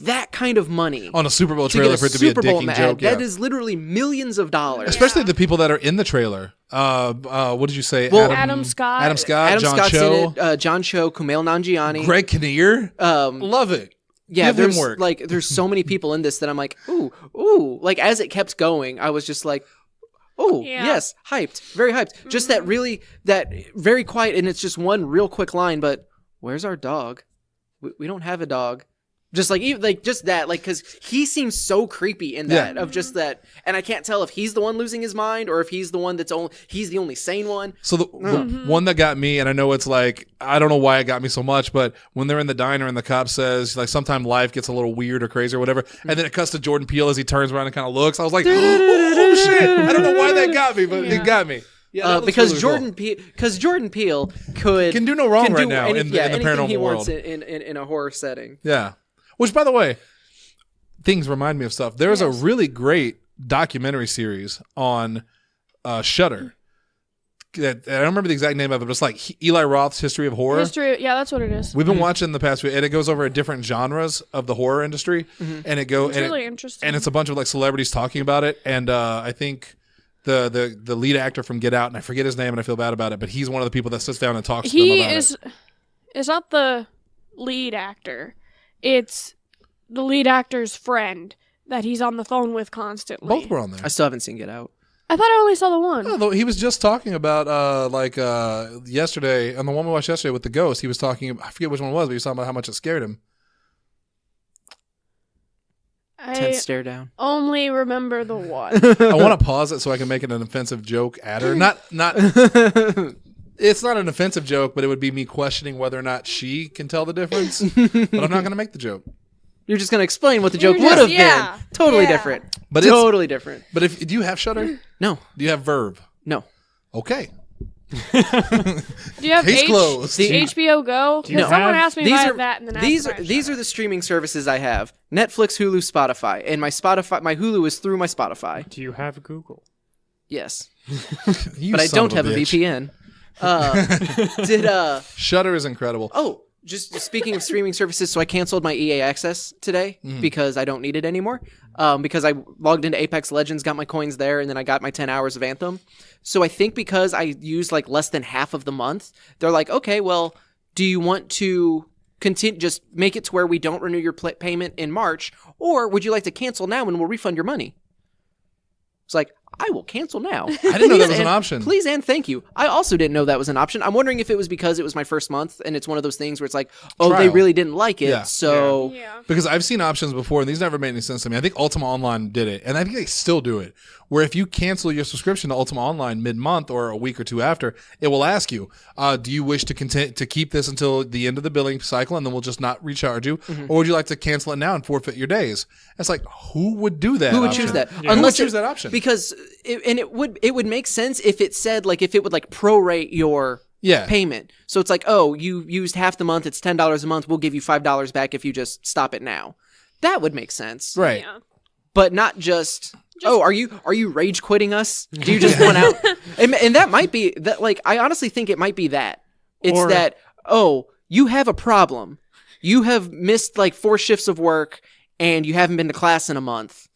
[SPEAKER 3] that kind of money
[SPEAKER 2] On a Super Bowl
[SPEAKER 3] to get
[SPEAKER 2] trailer
[SPEAKER 3] a
[SPEAKER 2] for it to be a
[SPEAKER 3] Super Bowl
[SPEAKER 2] dicking
[SPEAKER 3] ad.
[SPEAKER 2] joke.
[SPEAKER 3] That
[SPEAKER 2] Yeah.
[SPEAKER 3] is literally millions of dollars.
[SPEAKER 2] Especially the people that are in the trailer. What did you say?
[SPEAKER 3] Well,
[SPEAKER 4] Adam Scott.
[SPEAKER 2] Adam Scott,
[SPEAKER 3] Adam
[SPEAKER 2] John
[SPEAKER 3] Scott's
[SPEAKER 2] Cho,
[SPEAKER 3] in it. John Cho, Kumail Nanjiani.
[SPEAKER 2] Greg Kinnear. Love it.
[SPEAKER 3] Yeah,
[SPEAKER 2] Give him
[SPEAKER 3] there's
[SPEAKER 2] work.
[SPEAKER 3] like there's so many people in this that I'm like, ooh. Like as it kept going, I was just like, oh
[SPEAKER 4] Yeah.
[SPEAKER 3] yes, hyped, very hyped. Just that very quiet, and it's just one real quick line. But where's our dog? We don't have a dog. Just like even like just that, like because he seems so creepy in that of just that, and I can't tell if he's the one losing his mind or if he's the one he's the only sane one.
[SPEAKER 2] So the one that got me, and I know it's like, I don't know why it got me so much, but when they're in the diner and the cop says, like, sometime life gets a little weird or crazy or whatever, and then it cuts to Jordan Peele as he turns around and kind of looks, I was like, oh shit. I don't know why that got me, but it got me. Yeah, that looks
[SPEAKER 3] Because
[SPEAKER 2] really cool.
[SPEAKER 3] Jordan Peele can
[SPEAKER 2] do no wrong
[SPEAKER 3] can
[SPEAKER 2] right
[SPEAKER 3] do
[SPEAKER 2] now in the
[SPEAKER 3] anything
[SPEAKER 2] paranormal
[SPEAKER 3] he
[SPEAKER 2] world.
[SPEAKER 3] wants in a horror setting.
[SPEAKER 2] Yeah. Which, by the way, things remind me of stuff. There's a really great documentary series on Shudder. I don't remember the exact name of it, but it's like Eli Roth's History of Horror.
[SPEAKER 4] Yeah, that's what it is.
[SPEAKER 2] We've been watching the past week, and it goes over different genres of the horror industry, and
[SPEAKER 4] It's really interesting.
[SPEAKER 2] and it's a bunch of like celebrities talking about it. And I think the lead actor from Get Out, and I forget his name, and I feel bad about it, but he's one of the people that sits down and talks to them
[SPEAKER 4] He
[SPEAKER 2] about
[SPEAKER 4] is.
[SPEAKER 2] it.
[SPEAKER 4] It's not the lead actor. It's the lead actor's friend that he's on the phone with constantly.
[SPEAKER 2] Both were on there.
[SPEAKER 3] I still haven't seen Get Out.
[SPEAKER 4] I thought I only saw the one.
[SPEAKER 2] No, though he was just talking about yesterday, on the one we watched yesterday with the ghost. He was talking. I forget which one it was, but he was talking about how much it scared him.
[SPEAKER 3] Tense
[SPEAKER 4] I
[SPEAKER 3] stare down.
[SPEAKER 4] only remember the one.
[SPEAKER 2] I want to pause it so I can make it an offensive joke at her. Not. It's not an offensive joke, but it would be me questioning whether or not she can tell the difference. But I'm not going to make the joke.
[SPEAKER 3] You're just gonna explain what the joke
[SPEAKER 4] You're
[SPEAKER 3] would
[SPEAKER 4] just-
[SPEAKER 3] have
[SPEAKER 4] yeah.
[SPEAKER 3] been. Totally
[SPEAKER 4] Yeah.
[SPEAKER 3] different.
[SPEAKER 2] But it's-
[SPEAKER 3] totally different.
[SPEAKER 2] But do you have Shudder?
[SPEAKER 3] No,
[SPEAKER 2] Do you have Verve?
[SPEAKER 3] no.
[SPEAKER 2] Okay.
[SPEAKER 4] Do you have
[SPEAKER 2] Case closed.
[SPEAKER 4] HBO Go?
[SPEAKER 5] you
[SPEAKER 4] Because someone
[SPEAKER 5] have-
[SPEAKER 4] asked me if I have that, and then
[SPEAKER 3] these are the streaming services I have: Netflix, Hulu, Spotify, and my Hulu is through my Spotify.
[SPEAKER 5] Do you have Google?
[SPEAKER 3] Yes,
[SPEAKER 2] You
[SPEAKER 3] but I
[SPEAKER 2] son
[SPEAKER 3] don't
[SPEAKER 2] of
[SPEAKER 3] have a
[SPEAKER 2] bitch.
[SPEAKER 3] VPN.
[SPEAKER 2] Shudder is incredible.
[SPEAKER 3] Oh, just speaking of streaming services, so I canceled my EA Access today because I don't need it anymore. Because I logged into Apex Legends, got my coins there, and then I got my 10 hours of Anthem. So I think because I used like less than half of the month, they're like, okay, well, do you want to continue, just make it to where we don't renew your payment in March, or would you like to cancel now and we'll refund your money? It's like, I will cancel now. I
[SPEAKER 2] didn't know that was an option.
[SPEAKER 3] Please and thank you. I also didn't know that was an option. I'm wondering if it was because it was my first month and it's one of those things where it's like, oh, they
[SPEAKER 2] Trial.
[SPEAKER 3] really didn't like it.
[SPEAKER 2] Yeah.
[SPEAKER 3] So
[SPEAKER 4] Yeah.
[SPEAKER 2] Because I've seen options before, and these never made any sense to me. I think Ultima Online did it, and I think they still do it, where if you cancel your subscription to Ultima Online mid-month or a week or two after, it will ask you, do you wish to keep this until the end of the billing cycle, and then we'll just not recharge you, or would you like to cancel it now and forfeit your days? It's like, who would do that?
[SPEAKER 3] who would
[SPEAKER 2] option?
[SPEAKER 3] choose that?
[SPEAKER 2] Who would choose that option?
[SPEAKER 3] Because it would make sense if it said like if it would like prorate your
[SPEAKER 2] Yeah.
[SPEAKER 3] payment. So it's like, oh, you used half the month, it's $10 a month, we'll give you $5 back if you just stop it now. That would make sense.
[SPEAKER 2] Right.
[SPEAKER 4] Yeah.
[SPEAKER 3] But not just oh, are you rage quitting us? Do you just want out? And that might be that. Like, I honestly think it might be that. It's
[SPEAKER 5] Or-
[SPEAKER 3] that. Oh, you have a problem. You have missed like 4 shifts of work, and you haven't been to class in a month.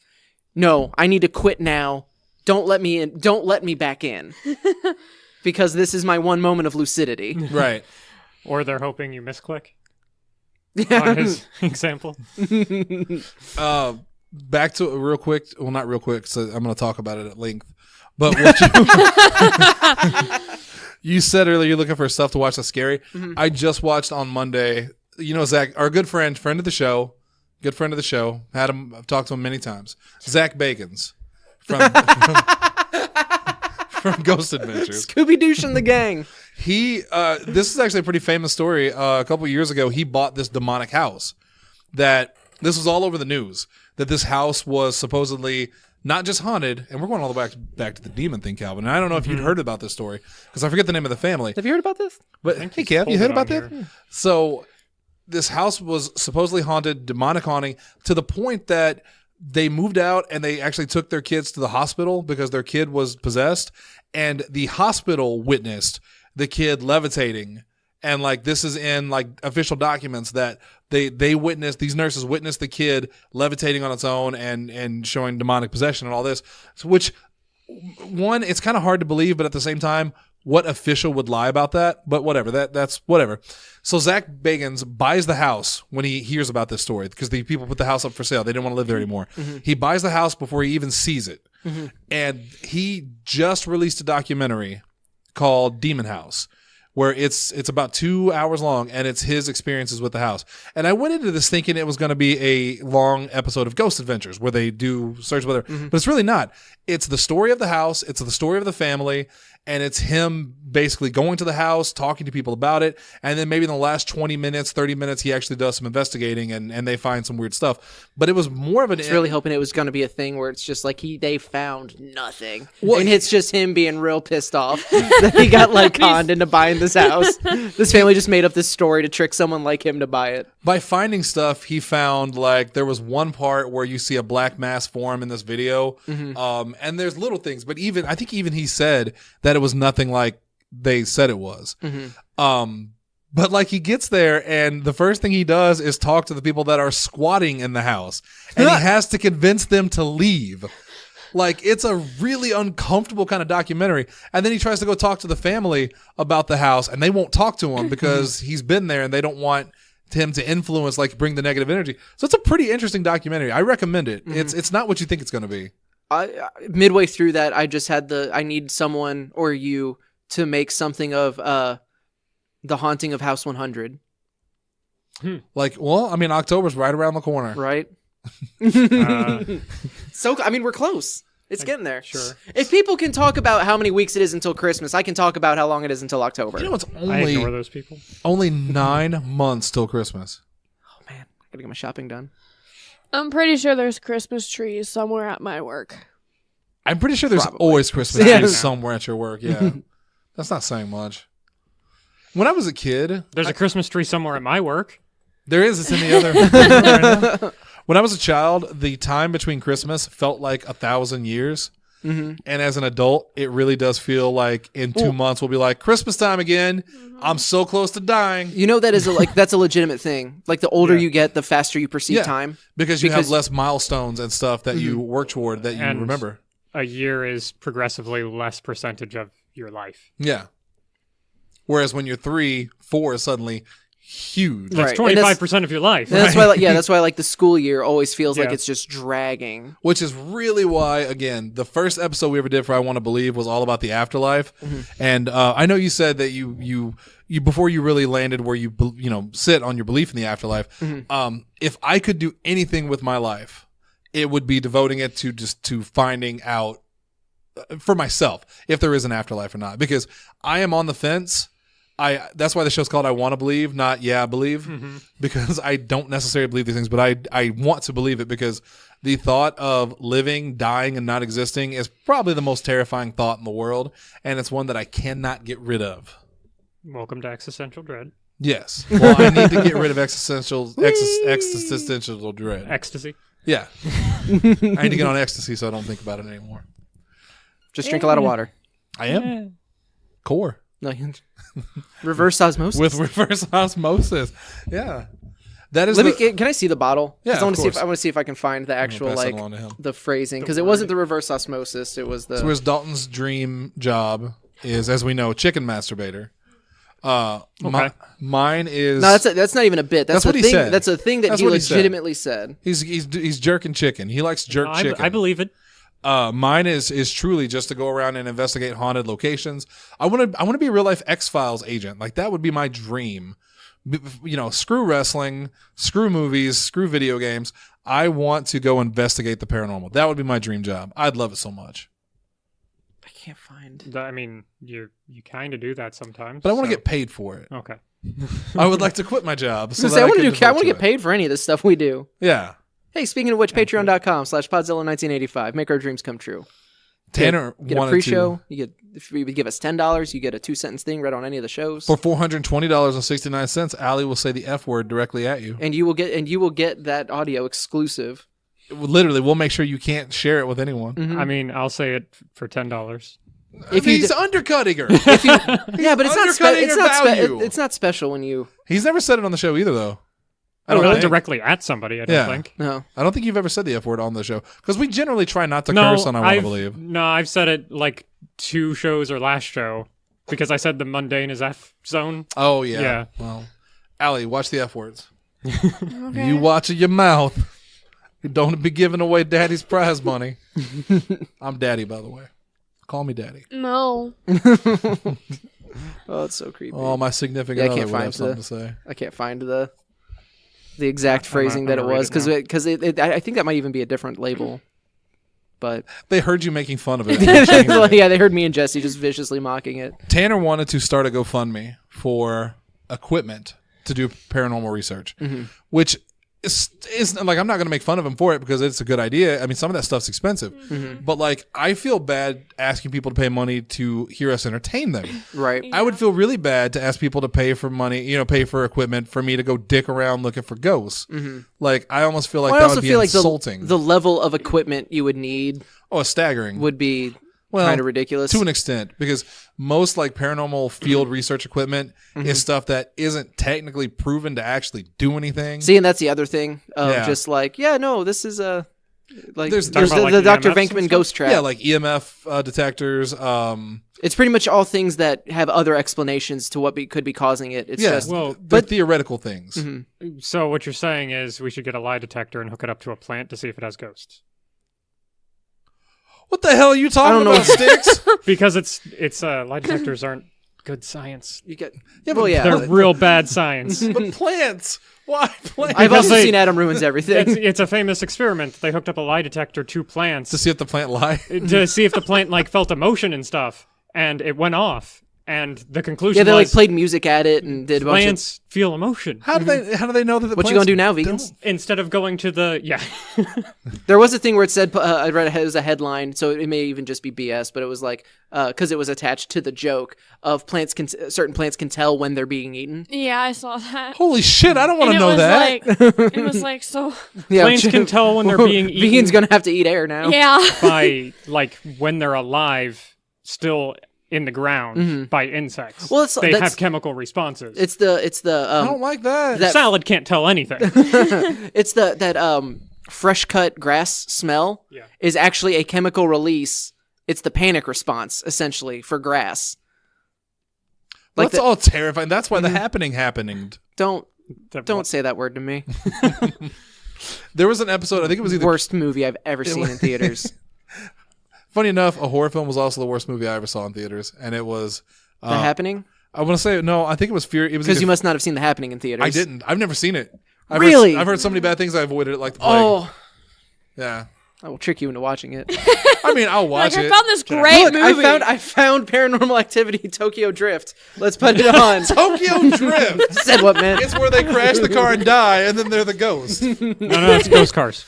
[SPEAKER 3] No, I need to quit now. Don't let me in. Don't let me back in. because this is my one moment of lucidity.
[SPEAKER 2] Right.
[SPEAKER 5] Or they're hoping you misclick
[SPEAKER 3] Yeah.
[SPEAKER 5] on his example.
[SPEAKER 2] Back to real quick. Well, not real quick. So I'm going to talk about it at length. But what you said earlier, you're looking for stuff to watch that's scary. I just watched on Monday. You know, Zach, our good friend of the show, had him. I've talked to him many times. Zach Bagans from Ghost Adventures.
[SPEAKER 3] Scooby Doosh and the gang.
[SPEAKER 2] He, this is actually a pretty famous story. A couple of years ago, he bought this demonic house. That this was all over the news. That this house was supposedly not just haunted, and we're going all the way back to the demon thing, Calvin. And I don't know if you'd heard about this story because I forget the name of the family.
[SPEAKER 3] Have you heard about this?
[SPEAKER 2] But hey, Kev, you heard about that? So this house was supposedly haunted, demonic haunting, to the point that they moved out and they actually took their kids to the hospital because their kid was possessed, and the hospital witnessed the kid levitating. And like this is in like official documents that they witnessed, these nurses witnessed the kid levitating on its own and showing demonic possession and all this. So which one, it's kind of hard to believe, but at the same time, what official would lie about that? But whatever, that's whatever. So Zach Bagans buys the house when he hears about this story because the people put the house up for sale. They didn't want to live there anymore. He buys the house before he even sees it. And he just released a documentary called Demon House, where it's about 2 hours long, and it's his experiences with the house. And I went into this thinking it was going to be a long episode of Ghost Adventures, where they do search whatever, but it's really not. It's the story of the house, it's the story of the family, and it's him basically going to the house, talking to people about it, and then maybe in the last 20 minutes, 30 minutes, he actually does some investigating, and they find some weird stuff. But it was more of an...
[SPEAKER 3] I was really hoping it was going to be a thing where it's just like they found nothing.
[SPEAKER 2] Well,
[SPEAKER 3] and it's just him being real pissed off that he got like conned into buying this house. This family just made up this story to trick someone like him to buy it.
[SPEAKER 2] By finding stuff, he found like there was one part where you see a black mass form in this video, and there's little things, but I think even he said that it was nothing like they said it was. But like he gets there, and the first thing he does is talk to the people that are squatting in the house, and he has to convince them to leave. Like, it's a really uncomfortable kind of documentary. And then he tries to go talk to the family about the house, and they won't talk to him because he's been there and they don't want him to influence, like, bring the negative energy. So it's a pretty interesting documentary. I recommend it. It's not what you think it's going to be.
[SPEAKER 3] Midway through that, I just had I need someone or you to make something of The Haunting of House 100.
[SPEAKER 2] Like, well, I mean, October's right around the corner.
[SPEAKER 3] Right? So, I mean, we're close. It's getting there.
[SPEAKER 5] Sure.
[SPEAKER 3] If people can talk about how many weeks it is until Christmas, I can talk about how long it is until October.
[SPEAKER 2] You know, it's
[SPEAKER 5] I ignore those people.
[SPEAKER 2] only 9 months till Christmas.
[SPEAKER 3] Oh, man. I gotta get my shopping done.
[SPEAKER 4] I'm pretty sure there's Christmas trees somewhere at my work.
[SPEAKER 2] I'm pretty sure there's
[SPEAKER 3] Probably.
[SPEAKER 2] always Christmas
[SPEAKER 3] Yeah.
[SPEAKER 2] trees somewhere at your work. Yeah. That's not saying much. When I was a kid,
[SPEAKER 5] There's a Christmas tree somewhere at my work.
[SPEAKER 2] there is. It's in the other. When I was a child, the time between Christmas felt like 1,000 years. And as an adult, it really does feel like in 2 months we'll be like, Christmas time again. I'm so close to dying.
[SPEAKER 3] You know, that is that's a legitimate thing. Like, the older you get, the faster you perceive time.
[SPEAKER 2] Because you have less milestones and stuff that you work toward that you
[SPEAKER 5] And
[SPEAKER 2] remember.
[SPEAKER 5] A year is progressively less percentage of your life.
[SPEAKER 2] Yeah. Whereas when you're 3, 4 is suddenly huge.
[SPEAKER 5] That's
[SPEAKER 3] Right. And
[SPEAKER 5] 25% of your life.
[SPEAKER 3] And that's why, that's why like the school year always feels like
[SPEAKER 5] Yeah.
[SPEAKER 3] it's just dragging.
[SPEAKER 2] Which is really why, again, the first episode we ever did for I Want to Believe was all about the afterlife. And I know you said that you before you really landed where you sit on your belief in the afterlife. If I could do anything with my life, it would be devoting it to finding out for myself if there is an afterlife or not. Because I am on the fence. That's why the show's called I Want to Believe, not Yeah, I Believe, because I don't necessarily believe these things, but I want to believe it because the thought of living, dying, and not existing is probably the most terrifying thought in the world, and it's one that I cannot get rid of.
[SPEAKER 5] Welcome to existential dread.
[SPEAKER 2] Yes. Well, I need to get rid of existential dread.
[SPEAKER 5] Ecstasy.
[SPEAKER 2] Yeah. I need to get on ecstasy so I don't think about it anymore.
[SPEAKER 3] Just drink a lot of water.
[SPEAKER 2] I am. Core.
[SPEAKER 3] No, reverse osmosis.
[SPEAKER 2] With reverse osmosis. Yeah. That is
[SPEAKER 3] Can I see the bottle? 'Cause
[SPEAKER 2] Yeah,
[SPEAKER 3] I want
[SPEAKER 2] of
[SPEAKER 3] to see
[SPEAKER 2] course.
[SPEAKER 3] I want to see if I can find the actual
[SPEAKER 2] pass that
[SPEAKER 3] like
[SPEAKER 2] along to him.
[SPEAKER 3] the phrasing, because it wasn't the reverse osmosis. It was the.
[SPEAKER 2] So where's Dalton's dream job? is, as we know, chicken masturbator. Mine is
[SPEAKER 3] No, that's not even a bit. That's
[SPEAKER 2] what
[SPEAKER 3] the
[SPEAKER 2] he
[SPEAKER 3] thing.
[SPEAKER 2] said.
[SPEAKER 3] That's a thing that
[SPEAKER 2] That's
[SPEAKER 3] he
[SPEAKER 2] what he said.
[SPEAKER 3] legitimately said.
[SPEAKER 2] he's jerking chicken. He likes jerk chicken.
[SPEAKER 5] I believe it.
[SPEAKER 2] Mine is truly just to go around and investigate haunted locations. I want to be a real life X-Files agent. Like that would be my dream. Screw wrestling, screw movies, screw video games. I want to go investigate the paranormal. That would be my dream job. I'd love it so much.
[SPEAKER 3] I can't find.
[SPEAKER 5] I mean, you kind of do that sometimes.
[SPEAKER 2] But I want to get paid for it.
[SPEAKER 5] Okay.
[SPEAKER 2] I would like to quit my job.
[SPEAKER 3] I want to get paid for any of this stuff we do.
[SPEAKER 2] Yeah.
[SPEAKER 3] Hey, speaking of which, patreon.com/podzilla1985. Make our dreams come true.
[SPEAKER 2] Tanner
[SPEAKER 3] Get a
[SPEAKER 2] wanted
[SPEAKER 3] pre-show. If you give us $10, you get a 2-sentence thing read on any of the shows.
[SPEAKER 2] for $420.69. Allie will say the F word directly at you.
[SPEAKER 3] And you will get that audio exclusive.
[SPEAKER 2] Literally, we'll make sure you can't share it with anyone.
[SPEAKER 3] Mm-hmm.
[SPEAKER 5] I mean, I'll say it for $10.
[SPEAKER 3] If
[SPEAKER 2] He's undercutting her.
[SPEAKER 3] Yeah, but it's not
[SPEAKER 2] undercutting her value.
[SPEAKER 3] it's not special when you.
[SPEAKER 2] He's never said it on the show either, though. I don't
[SPEAKER 5] Not
[SPEAKER 2] think.
[SPEAKER 5] directly at somebody, I don't think.
[SPEAKER 3] No.
[SPEAKER 2] I don't think you've ever said the F word on the show because we generally try not to curse on I Want to Believe.
[SPEAKER 5] No, I've said it like 2 shows or last show because I said the mundane is F zone.
[SPEAKER 2] Oh, yeah.
[SPEAKER 5] Yeah.
[SPEAKER 2] Well, Allie, watch the F words.
[SPEAKER 4] Okay.
[SPEAKER 2] You watch your mouth. You don't be giving away daddy's prize money. I'm daddy, by the way. Call me daddy.
[SPEAKER 4] No.
[SPEAKER 3] Oh, it's so creepy.
[SPEAKER 2] Oh, my significant
[SPEAKER 3] Yeah, I
[SPEAKER 2] other
[SPEAKER 3] can't
[SPEAKER 2] would
[SPEAKER 3] find
[SPEAKER 2] have something to say.
[SPEAKER 3] I can't find the exact phrasing that it
[SPEAKER 5] I'm gonna
[SPEAKER 3] was
[SPEAKER 5] read it
[SPEAKER 3] because I think that might even be a different label. But
[SPEAKER 2] They heard you making fun of it.
[SPEAKER 3] yeah, they heard me and Jesse just viciously mocking it.
[SPEAKER 2] Tanner wanted to start a GoFundMe for equipment to do paranormal research, which is like, I'm not going to make fun of him for it because it's a good idea. I mean, some of that stuff's expensive, but like, I feel bad asking people to pay money to hear us entertain them.
[SPEAKER 3] Right.
[SPEAKER 2] I would feel really bad to ask people to pay for money, pay for equipment for me to go dick around looking for ghosts. Like, I almost feel like
[SPEAKER 3] Well, I
[SPEAKER 2] that
[SPEAKER 3] also
[SPEAKER 2] would be
[SPEAKER 3] feel
[SPEAKER 2] insulting.
[SPEAKER 3] like the level of equipment you would need
[SPEAKER 2] It's staggering.
[SPEAKER 3] would be
[SPEAKER 2] Well,
[SPEAKER 3] kind of ridiculous.
[SPEAKER 2] to an extent, because most like paranormal field research equipment is stuff that isn't technically proven to actually do anything.
[SPEAKER 3] See, and that's the other thing of
[SPEAKER 2] Yeah.
[SPEAKER 3] just like, this is a like
[SPEAKER 2] There's
[SPEAKER 3] there's
[SPEAKER 5] about,
[SPEAKER 3] the
[SPEAKER 5] like,
[SPEAKER 3] Dr.
[SPEAKER 5] EMFs and
[SPEAKER 3] Venkman
[SPEAKER 5] stuff?
[SPEAKER 3] ghost trap.
[SPEAKER 2] Yeah, like EMF detectors.
[SPEAKER 3] It's pretty much all things that have other explanations to what could be causing it. It's
[SPEAKER 2] Yeah,
[SPEAKER 3] just
[SPEAKER 5] Well,
[SPEAKER 2] they're theoretical things.
[SPEAKER 5] so what you're saying is we should get a lie detector and hook it up to a plant to see if it has ghosts.
[SPEAKER 2] What the hell are you talking
[SPEAKER 3] don't know.
[SPEAKER 2] about, Sticks?
[SPEAKER 5] Because it's lie detectors aren't good science.
[SPEAKER 3] you get.
[SPEAKER 2] Yeah,
[SPEAKER 3] Well,
[SPEAKER 2] but,
[SPEAKER 3] yeah.
[SPEAKER 5] They're real bad science.
[SPEAKER 2] but plants. Why plants?
[SPEAKER 3] I've
[SPEAKER 5] Because
[SPEAKER 3] also
[SPEAKER 5] they-
[SPEAKER 3] seen Adam Ruins Everything.
[SPEAKER 5] It's a famous experiment. They hooked up a lie detector to plants
[SPEAKER 2] To see if the plant lie.
[SPEAKER 5] to see if the plant like felt emotion and stuff, and it went off. And the conclusion
[SPEAKER 3] Yeah, they like
[SPEAKER 5] was
[SPEAKER 3] played music at it and did a bunch of.
[SPEAKER 5] plants feel emotion.
[SPEAKER 2] How do they know that the
[SPEAKER 3] What you
[SPEAKER 2] plants
[SPEAKER 3] gonna do now,
[SPEAKER 2] don't?
[SPEAKER 3] vegans?
[SPEAKER 5] Instead of going to the
[SPEAKER 3] There was a thing where it said I read it was a headline, so it may even just be BS, but it was like because it was attached to the joke of certain plants can tell when they're being eaten.
[SPEAKER 4] Yeah, I saw that.
[SPEAKER 2] Holy shit! I don't want
[SPEAKER 4] And
[SPEAKER 2] to
[SPEAKER 4] it
[SPEAKER 2] know
[SPEAKER 4] was
[SPEAKER 2] that.
[SPEAKER 4] like it was like so.
[SPEAKER 3] Yeah,
[SPEAKER 5] plants can tell when they're being
[SPEAKER 3] Vegans
[SPEAKER 5] eaten
[SPEAKER 3] gonna have to eat air now.
[SPEAKER 4] Yeah.
[SPEAKER 5] by like when they're alive, still in the ground by insects.
[SPEAKER 3] Well,
[SPEAKER 5] they
[SPEAKER 3] that's-
[SPEAKER 5] have chemical responses.
[SPEAKER 3] It's the
[SPEAKER 2] I don't like that.
[SPEAKER 3] that-
[SPEAKER 5] Salad can't tell anything.
[SPEAKER 3] it's that fresh cut grass smell
[SPEAKER 5] Yeah.
[SPEAKER 3] is actually a chemical release. It's the panic response essentially for grass. Like
[SPEAKER 2] That's all terrifying. That's why the happening.
[SPEAKER 3] don't say that word to me.
[SPEAKER 2] There was an episode. I think it was either.
[SPEAKER 3] Worst movie I've ever seen in theaters.
[SPEAKER 2] Funny enough, a horror film was also the worst movie I ever saw in theaters, and it was.
[SPEAKER 3] The Happening?
[SPEAKER 2] I want to say no. I think it was Fear. It was
[SPEAKER 3] Because
[SPEAKER 2] either-
[SPEAKER 3] you must not have seen The Happening in theaters.
[SPEAKER 2] I didn't. I've never seen it.
[SPEAKER 3] Really?
[SPEAKER 2] I've heard so many bad things. I avoided it like the plague.
[SPEAKER 3] Oh,
[SPEAKER 2] Yeah.
[SPEAKER 3] I will trick you into watching it.
[SPEAKER 2] I mean, I'll watch
[SPEAKER 4] Like I
[SPEAKER 2] it.
[SPEAKER 4] found this great
[SPEAKER 3] Look,
[SPEAKER 4] movie.
[SPEAKER 3] I found Paranormal Activity Tokyo Drift. Let's put it on.
[SPEAKER 2] Tokyo Drift.
[SPEAKER 3] Said what, man?
[SPEAKER 2] It's where they crash the car and die, and then they're the ghost,
[SPEAKER 5] No, it's ghost cars.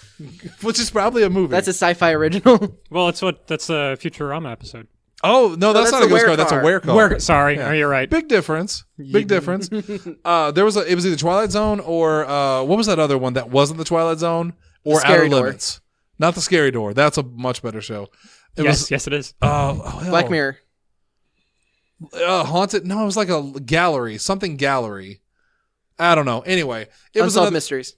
[SPEAKER 2] which is probably a movie.
[SPEAKER 3] That's a sci-fi original.
[SPEAKER 5] Well, that's a Futurama episode.
[SPEAKER 2] Oh no, that's
[SPEAKER 3] that's
[SPEAKER 2] not a
[SPEAKER 3] the
[SPEAKER 2] ghost
[SPEAKER 3] were
[SPEAKER 2] car. That's a
[SPEAKER 3] car.
[SPEAKER 2] were car.
[SPEAKER 5] Sorry,
[SPEAKER 2] Yeah.
[SPEAKER 5] oh, you're right.
[SPEAKER 2] Big difference. Big difference. It was either Twilight Zone or what was that other one that wasn't the Twilight Zone or
[SPEAKER 3] Scary
[SPEAKER 2] Outer
[SPEAKER 3] Door.
[SPEAKER 2] Limits? Not the Scary Door. That's a much better show. It
[SPEAKER 5] Yes, it is.
[SPEAKER 2] hell.
[SPEAKER 3] Black Mirror.
[SPEAKER 2] Haunted. No, it was like a gallery. Something gallery. I don't know. Anyway, it was
[SPEAKER 3] Unsolved
[SPEAKER 2] another,
[SPEAKER 3] Mysteries.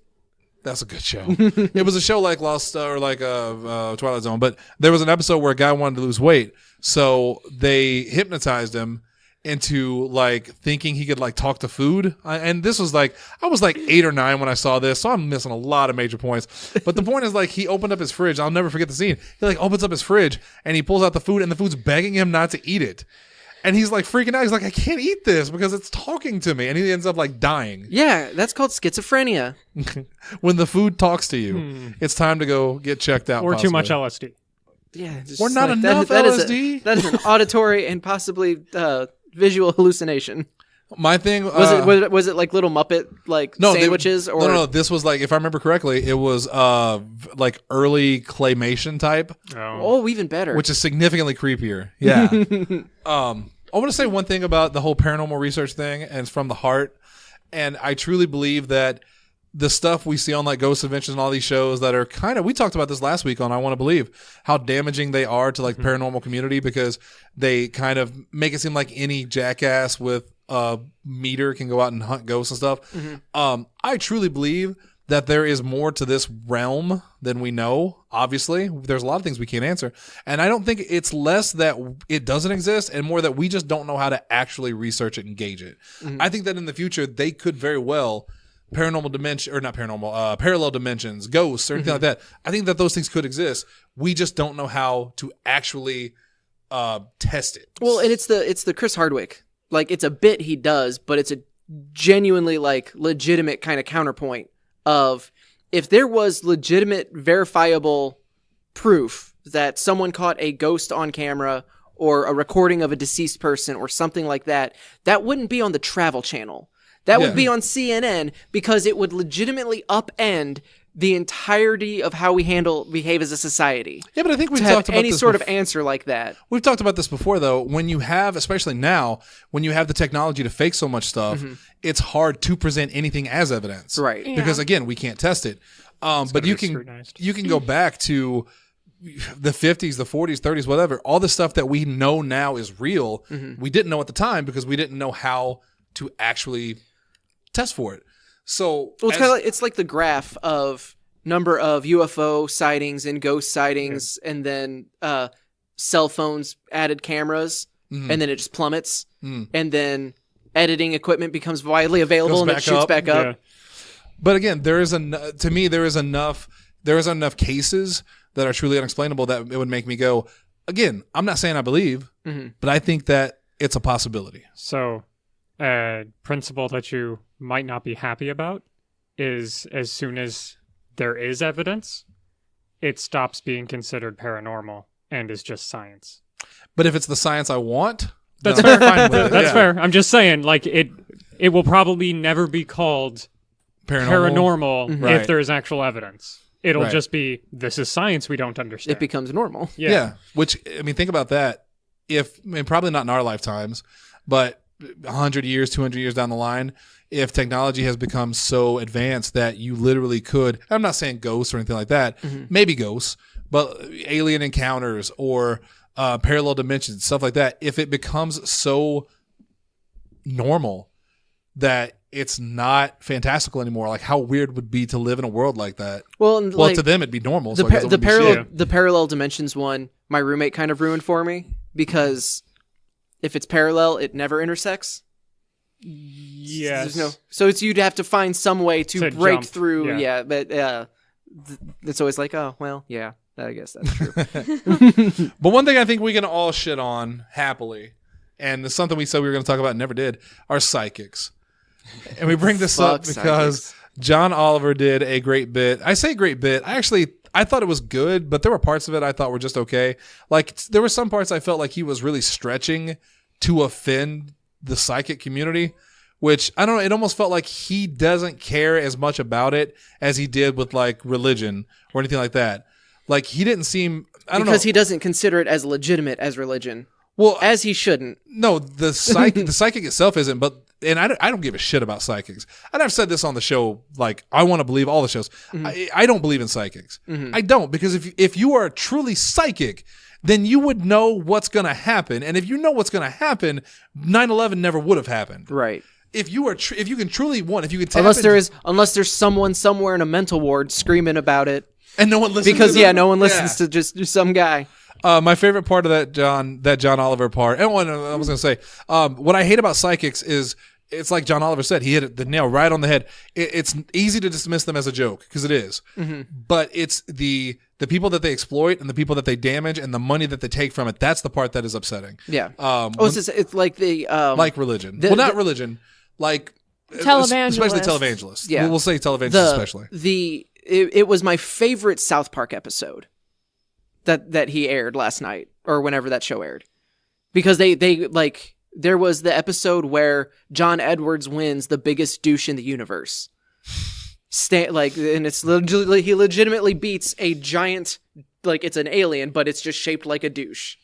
[SPEAKER 2] That's a good show. It was a show like Lost or like Twilight Zone, but there was an episode where a guy wanted to lose weight, so they hypnotized him into like thinking he could like talk to food. And this was like, I was like 8 or 9 when I saw this, so I'm missing a lot of major points. But the point is like he opened up his fridge. I'll never forget the scene. He like opens up his fridge and he pulls out the food and the food's begging him not to eat it. And he's like freaking out. He's like, I can't eat this because it's talking to me. And he ends up like dying.
[SPEAKER 3] Yeah, that's called schizophrenia.
[SPEAKER 2] When the food talks to you, it's time to go get checked out.
[SPEAKER 5] Or
[SPEAKER 2] possibly.
[SPEAKER 5] too much LSD.
[SPEAKER 3] Yeah,
[SPEAKER 2] Or not enough LSD.
[SPEAKER 3] That is an auditory and possibly visual hallucination.
[SPEAKER 2] My thing
[SPEAKER 3] Was it like little Muppet sandwiches or
[SPEAKER 2] no, this was like, if I remember correctly, it was like early claymation type,
[SPEAKER 3] oh, even better,
[SPEAKER 2] which is significantly creepier. Yeah. I want to say one thing about the whole paranormal research thing, and it's from the heart, and I truly believe that the stuff we see on like Ghost Adventures and all these shows that are kind of, we talked about this last week on I Want to Believe, how damaging they are to like paranormal community, because they kind of make it seem like any jackass with a meter can go out and hunt ghosts and stuff. I truly believe that there is more to this realm than we know. Obviously, there's a lot of things we can't answer, and I don't think it's less that it doesn't exist and more that we just don't know how to actually research it and gauge it. I think that in the future they could very well paranormal dimension, or not paranormal, parallel dimensions, ghosts, or anything like that. I think that those things could exist. We just don't know how to actually test it.
[SPEAKER 3] Well, and it's the Chris Hardwick. Like, it's a bit he does, but it's a genuinely like legitimate kind of counterpoint of, if there was legitimate verifiable proof that someone caught a ghost on camera or a recording of a deceased person or something like that, that wouldn't be on the Travel Channel. That would be on CNN, because it would legitimately upend the entirety of how we behave as a society.
[SPEAKER 2] Yeah, but I think we've
[SPEAKER 3] to
[SPEAKER 2] talked
[SPEAKER 3] have
[SPEAKER 2] about
[SPEAKER 3] any
[SPEAKER 2] this
[SPEAKER 3] sort of answer like that.
[SPEAKER 2] We've talked about this before, though. When you have, especially now, when you have the technology to fake so much stuff, it's hard to present anything as evidence,
[SPEAKER 3] Right?
[SPEAKER 4] Yeah.
[SPEAKER 2] Because again, we can't test it. But you can go back to the 50s, the 40s, 30s, whatever. All the stuff that we know now is real. We didn't know at the time because we didn't know how to actually test for it. So
[SPEAKER 3] It's like the graph of number of UFO sightings and ghost sightings, and then cell phones added cameras, and then it just plummets, and then editing equipment becomes widely available and it shoots back up.
[SPEAKER 5] Yeah.
[SPEAKER 2] But again, there is enough cases that are truly unexplainable that it would make me go, again, I'm not saying I believe, but I think that it's a possibility.
[SPEAKER 5] So, a principle that you might not be happy about is, as soon as there is evidence, it stops being considered paranormal and is just science.
[SPEAKER 2] But if it's the science I want,
[SPEAKER 5] That's
[SPEAKER 2] then I'm
[SPEAKER 5] fair.
[SPEAKER 2] fine with it.
[SPEAKER 5] That's
[SPEAKER 2] Yeah.
[SPEAKER 5] fair. I'm just saying, like, it will probably never be called paranormal
[SPEAKER 2] Right.
[SPEAKER 5] if there is actual evidence. It'll
[SPEAKER 2] Right.
[SPEAKER 5] just be, this is science we don't understand.
[SPEAKER 3] It becomes normal.
[SPEAKER 2] Yeah. Which, I mean, think about that. Probably not in our lifetimes, but 100 years, 200 years down the line, if technology has become so advanced that you literally could, I'm not saying ghosts or anything like that, maybe ghosts, but alien encounters or parallel dimensions, stuff like that, if it becomes so normal that it's not fantastical anymore, like how weird would it be to live in a world like that?
[SPEAKER 3] Well, like,
[SPEAKER 2] to them it'd be normal.
[SPEAKER 3] the
[SPEAKER 2] So I guess it wouldn't be shit.
[SPEAKER 3] the parallel dimensions one, my roommate kind of ruined for me, because if it's parallel, it never intersects.
[SPEAKER 5] Yes.
[SPEAKER 3] So you'd have to find some way to break
[SPEAKER 5] jump.
[SPEAKER 3] through.
[SPEAKER 5] Yeah.
[SPEAKER 3] Yeah, but it's always like, oh well, yeah, I guess that's true.
[SPEAKER 2] But one thing I think we can all shit on happily, and it's something we said we were going to talk about and never did, are psychics. And we bring this up
[SPEAKER 3] Fuck
[SPEAKER 2] because
[SPEAKER 3] psychics.
[SPEAKER 2] John Oliver did a great bit. I say great bit. I thought it was good, but there were parts of it I thought were just okay. Like, there were some parts I felt like he was really stretching to offend the psychic community, which, I don't know, it almost felt like he doesn't care as much about it as he did with, like, religion or anything like that. Like, he didn't seem, I don't know.
[SPEAKER 3] Because he doesn't consider it as legitimate as religion.
[SPEAKER 2] Well,
[SPEAKER 3] As he shouldn't.
[SPEAKER 2] no, the psychic itself isn't, but, and I don't give a shit about psychics. And I've said this on the show, like, I want to believe all the shows. I don't believe in psychics. I don't, because if you are truly psychic, then you would know what's going to happen. And if you know what's going to happen, 9/11 never would have happened.
[SPEAKER 3] Right.
[SPEAKER 2] if you can truly if you can tap
[SPEAKER 3] unless there's someone somewhere in a mental ward screaming about it,
[SPEAKER 2] and no one listens
[SPEAKER 3] because
[SPEAKER 2] to them.
[SPEAKER 3] no one listens to just some guy.
[SPEAKER 2] My favorite part of that John Oliver part, and what I was going to say, what I hate about psychics is it's like John Oliver said, he hit the nail right on the head. It's easy to dismiss them as a joke because it is, but it's the people that they exploit and the people that they damage and the money that they take from it. That's the part that is upsetting.
[SPEAKER 3] Yeah. It's like the
[SPEAKER 2] like religion. Not religion, like
[SPEAKER 4] televangelists.
[SPEAKER 2] especially televangelists.
[SPEAKER 3] Yeah.
[SPEAKER 2] We'll say televangelists especially.
[SPEAKER 3] It was my favorite South Park episode that he aired last night or whenever that show aired, because they like. There was the episode where John Edwards wins the biggest douche in the universe. And it's he legitimately beats a giant, like it's an alien, but it's just shaped like a douche.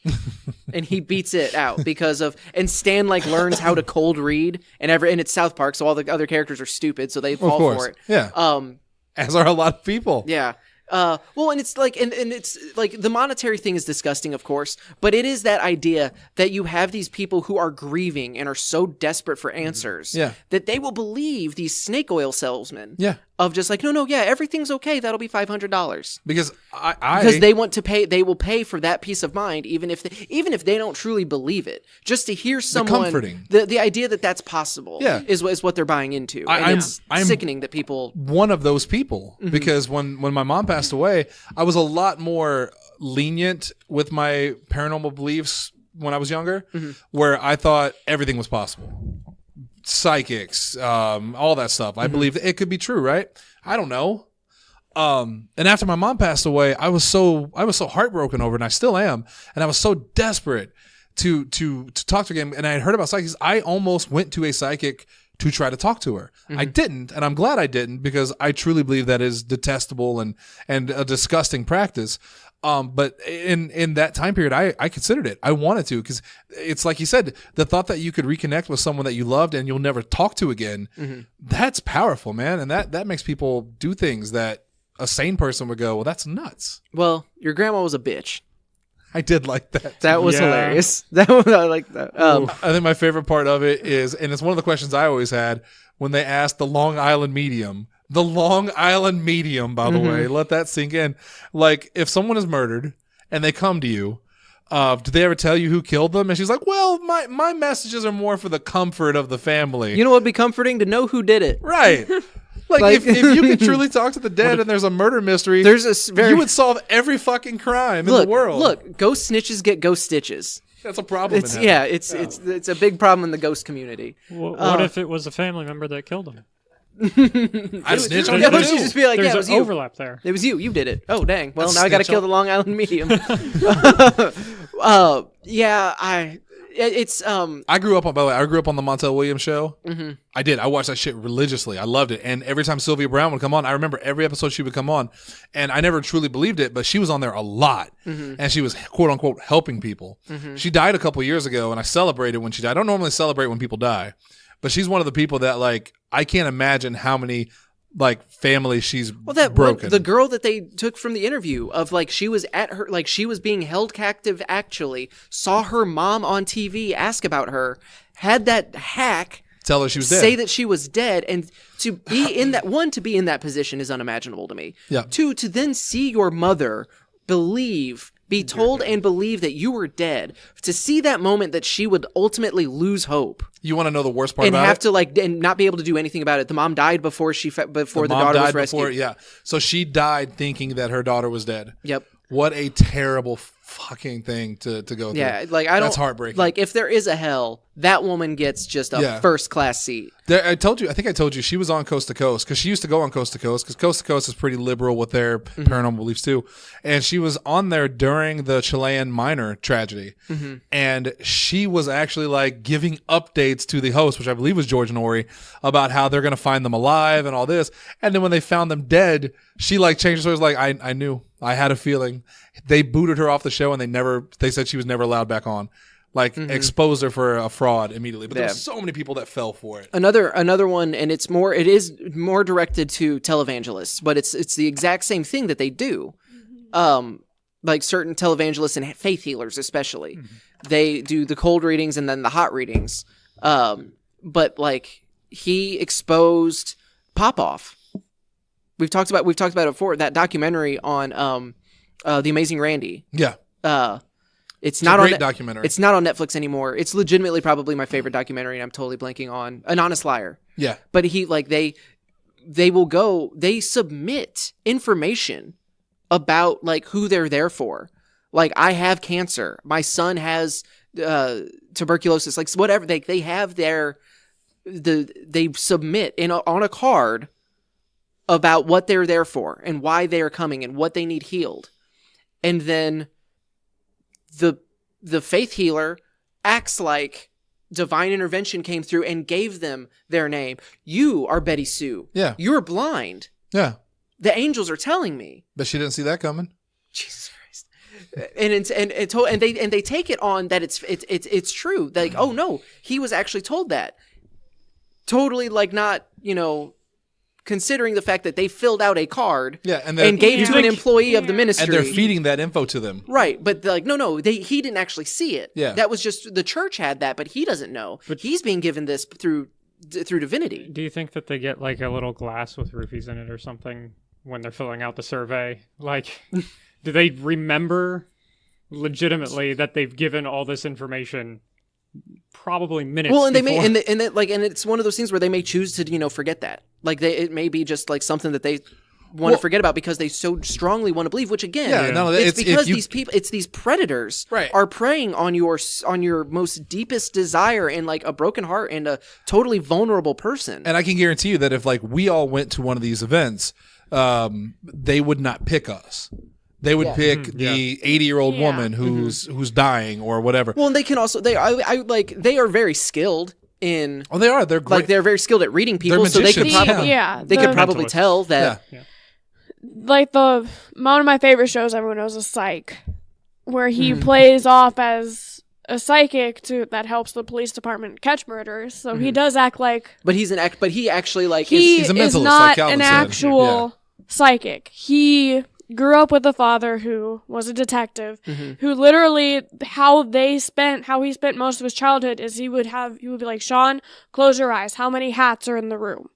[SPEAKER 3] And he beats it out and Stan like learns how to cold read and it's South Park, so all the other characters are stupid, so they fall for it.
[SPEAKER 2] Yeah. As are a lot of people.
[SPEAKER 3] Yeah. Well, and it's like, and it's like the monetary thing is disgusting, of course, but it is that idea that you have these people who are grieving and are so desperate for answers that they will believe these snake oil salesmen of just like, no, everything's okay. That'll be $500
[SPEAKER 2] because
[SPEAKER 3] because they want to pay. They will pay for that peace of mind, even if they don't truly believe it, just to hear someone the idea that that's possible is what they're buying into. And it's sickening that people.
[SPEAKER 2] One of those people, because when my mom passed away, I was a lot more lenient with my paranormal beliefs when I was younger, where I thought everything was possible. Psychics, all that stuff. I believed it could be true, right? I don't know. And after my mom passed away, I was so heartbroken over it, and I still am. And I was so desperate to talk to him. And I had heard about psychics. I almost went to a psychic to try to talk to her. I didn't, and I'm glad I didn't, because I truly believe that is detestable and a disgusting practice. But in that time period, I considered it. I wanted to, because it's like you said, the thought that you could reconnect with someone that you loved and you'll never talk to again, that's powerful, man. And that makes people do things that a sane person would go, well, that's nuts.
[SPEAKER 3] Well, your grandma was a bitch.
[SPEAKER 2] I did like that.
[SPEAKER 3] That was hilarious. I like that.
[SPEAKER 2] I think my favorite part of it is, and it's one of the questions I always had, when they asked the Long Island medium. The Long Island medium, by the way, let that sink in. Like, if someone is murdered and they come to you, do they ever tell you who killed them? And she's like, well, my messages are more for the comfort of the family.
[SPEAKER 3] You know what would be comforting? To know who did it.
[SPEAKER 2] Right. Like if you can truly talk to the dead and there's a murder mystery, you would solve every fucking crime in the world.
[SPEAKER 3] Look, ghost snitches get ghost stitches.
[SPEAKER 2] That's a problem.
[SPEAKER 3] It's a big problem in the ghost community.
[SPEAKER 5] What if it was a family member that killed him?
[SPEAKER 2] I snitch on you
[SPEAKER 3] But
[SPEAKER 2] too.
[SPEAKER 3] you just be like,
[SPEAKER 5] There's
[SPEAKER 3] it was
[SPEAKER 5] an
[SPEAKER 3] you.
[SPEAKER 5] overlap there.
[SPEAKER 3] It was you. You did it. Oh, dang. Well,
[SPEAKER 2] Let's
[SPEAKER 3] now I got to
[SPEAKER 2] snitch
[SPEAKER 3] kill
[SPEAKER 2] on-
[SPEAKER 3] the Long Island medium.
[SPEAKER 2] I grew up on. By the way, I grew up on the Montel Williams show. I did. I watched that shit religiously. I loved it. And every time Sylvia Brown would come on, I remember every episode she would come on, and I never truly believed it, but she was on there a lot, and she was quote unquote helping people. She died a couple years ago, and I celebrated when she died. I don't normally celebrate when people die, but she's one of the people that, like, I can't imagine how many, like, families she's broken.
[SPEAKER 3] The girl that they took from the interview of, like, she was at her, like, she was being held captive, actually saw her mom on TV ask about her, had that hack
[SPEAKER 2] tell her she was dead,
[SPEAKER 3] say that she was dead, and to be in that to be in that position is unimaginable to me.
[SPEAKER 2] Yeah.
[SPEAKER 3] Two, to then see your mother be told and believe that you were dead, to see that moment that she would ultimately lose hope.
[SPEAKER 2] You want to know the worst part
[SPEAKER 3] and
[SPEAKER 2] about
[SPEAKER 3] have
[SPEAKER 2] it?
[SPEAKER 3] to, like, and not be able to do anything about it. The mom died before the daughter was rescued.
[SPEAKER 2] So she died thinking that her daughter was dead.
[SPEAKER 3] Yep.
[SPEAKER 2] What a terrible fucking thing to go through.
[SPEAKER 3] Yeah, like, that's
[SPEAKER 2] heartbreaking.
[SPEAKER 3] Like, if there is a hell, that woman gets just a first class seat.
[SPEAKER 2] I think I told you she was on Coast to Coast, because she used to go on Coast to Coast, because Coast to Coast is pretty liberal with their paranormal beliefs too. And she was on there during the Chilean miner tragedy, and she was actually, like, giving updates to the host, which I believe was George Norrie, about how they're going to find them alive and all this. And then when they found them dead, she, like, changed her story. Like, I knew, I had a feeling. They booted her off the show, and they said she was never allowed back on. Like, exposed her for a fraud immediately. But there were so many people that fell for it.
[SPEAKER 3] Another one, and it is more directed to televangelists, but it's the exact same thing that they do. Like certain televangelists and faith healers especially. They do the cold readings and then the hot readings. But, like, he exposed Popoff. We've talked about it before. That documentary on The Amazing Randy.
[SPEAKER 2] Yeah.
[SPEAKER 3] It's
[SPEAKER 2] a
[SPEAKER 3] not
[SPEAKER 2] great
[SPEAKER 3] on
[SPEAKER 2] documentary.
[SPEAKER 3] It's not on Netflix anymore. It's legitimately probably my favorite documentary, and I'm totally blanking on An Honest Liar.
[SPEAKER 2] Yeah.
[SPEAKER 3] But they submit information about like who they're there for. Like, I have cancer. My son has tuberculosis. Like, whatever they have they submit on a card about what they're there for and why they are coming and what they need healed. And then the faith healer acts like divine intervention came through and gave them their name. You are Betty Sue.
[SPEAKER 2] Yeah.
[SPEAKER 3] You're blind.
[SPEAKER 2] Yeah.
[SPEAKER 3] The angels are telling me.
[SPEAKER 2] But she didn't see that coming.
[SPEAKER 3] Jesus Christ. And they take it on that it's true. Like, oh no, he was actually told that. Totally, like, not, considering the fact that they filled out a card and gave to an employee of the ministry.
[SPEAKER 2] And they're feeding that info to them.
[SPEAKER 3] Right, but like, no, he didn't actually see it.
[SPEAKER 2] Yeah.
[SPEAKER 3] That was just, the church had that, but he doesn't know. But he's being given this through divinity.
[SPEAKER 5] Do you think that they get like a little glass with roofies in it or something when they're filling out the survey? Like, do they remember legitimately that they've given all this information probably minutes
[SPEAKER 3] and they
[SPEAKER 5] before?
[SPEAKER 3] may and it's one of those things where they may choose to forget that, like, it may be just like something that they want to forget about because they so strongly want to believe, which again, it's because these predators are preying on your most deepest desire and like a broken heart and a totally vulnerable person.
[SPEAKER 2] And I can guarantee you that if like we all went to one of these events, they would not pick us. They would pick the 80-year-old woman who's dying or whatever.
[SPEAKER 3] Well, and they can also they are very skilled in.
[SPEAKER 2] Oh, they are. They're great.
[SPEAKER 3] Like, they're very skilled at reading people, so they could probably tell that.
[SPEAKER 4] Yeah. Like, one of my favorite shows everyone knows is Psych, where he plays off as a psychic that helps the police department catch murderers. So he does act like,
[SPEAKER 3] but he actually like
[SPEAKER 2] he's a mentalist,
[SPEAKER 4] is not
[SPEAKER 2] like Calvin
[SPEAKER 4] an
[SPEAKER 2] said.
[SPEAKER 4] actual psychic. He grew up with a father who was a detective, who literally how he spent most of his childhood is he would be like, Sean, close your eyes. How many hats are in the room?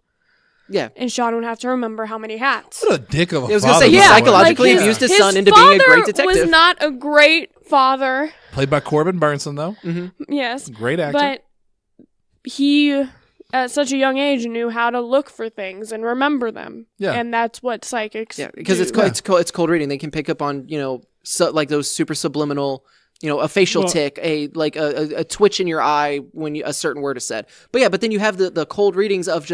[SPEAKER 3] Yeah.
[SPEAKER 4] And Sean would have to remember how many hats.
[SPEAKER 2] What a dick of a father.
[SPEAKER 3] I was going to say, he psychologically abused his son into being a great detective.
[SPEAKER 4] His father was not a great father.
[SPEAKER 2] Played by Corbin Burnson, though.
[SPEAKER 4] Yes.
[SPEAKER 2] Great actor.
[SPEAKER 4] But he, at such a young age, knew how to look for things and remember them. Yeah. And that's what psychics do.
[SPEAKER 3] Because it's cold reading. They can pick up on, like those super subliminal, a facial tick, a twitch in your eye when a certain word is said. But then you have the cold readings of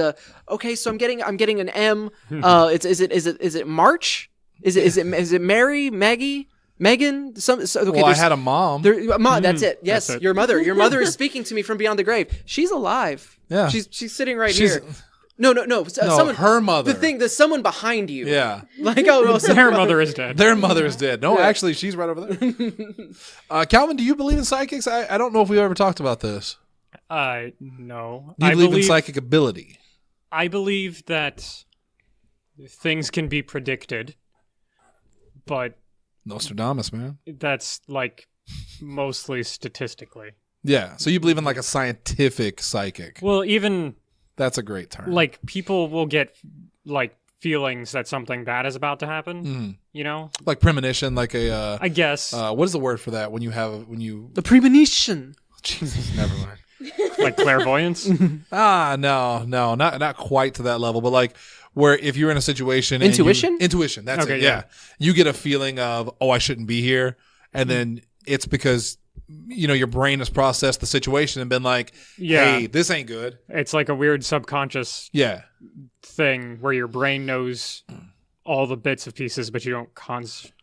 [SPEAKER 3] okay, so I'm getting an M. Is it March? Is it Mary, Maggie, Megan?
[SPEAKER 2] I had a mom.
[SPEAKER 3] That's it. Yes, that's it. Your mother. Your mother is speaking to me from beyond the grave. She's alive. Yeah, she's sitting right here. No. Someone,
[SPEAKER 2] her mother.
[SPEAKER 3] There's someone behind you.
[SPEAKER 2] Yeah.
[SPEAKER 3] Like,
[SPEAKER 5] their mother is dead.
[SPEAKER 2] Their mother is dead. No, actually, she's right over there. Calvin, do you believe in psychics? I don't know if we've ever talked about this.
[SPEAKER 5] No.
[SPEAKER 2] Do you believe in psychic ability?
[SPEAKER 5] I believe that things can be predicted, but
[SPEAKER 2] Nostradamus, man.
[SPEAKER 5] That's like mostly statistically.
[SPEAKER 2] Yeah. So you believe in like a scientific psychic.
[SPEAKER 5] Well, even...
[SPEAKER 2] That's a great term.
[SPEAKER 5] Like, people will get, like, feelings that something bad is about to happen, Like premonition, like a... I guess.
[SPEAKER 2] What is the word for that when you...
[SPEAKER 3] The premonition.
[SPEAKER 2] Jesus, never mind.
[SPEAKER 5] Like clairvoyance?
[SPEAKER 2] No, not quite to that level, but like where if you're in a situation...
[SPEAKER 3] Intuition?
[SPEAKER 2] Intuition, that's it, yeah. You get a feeling of, I shouldn't be here, and then it's because... your brain has processed the situation and been like, hey, this ain't good.
[SPEAKER 5] It's like a weird subconscious thing where your brain knows all the bits of pieces, but you don't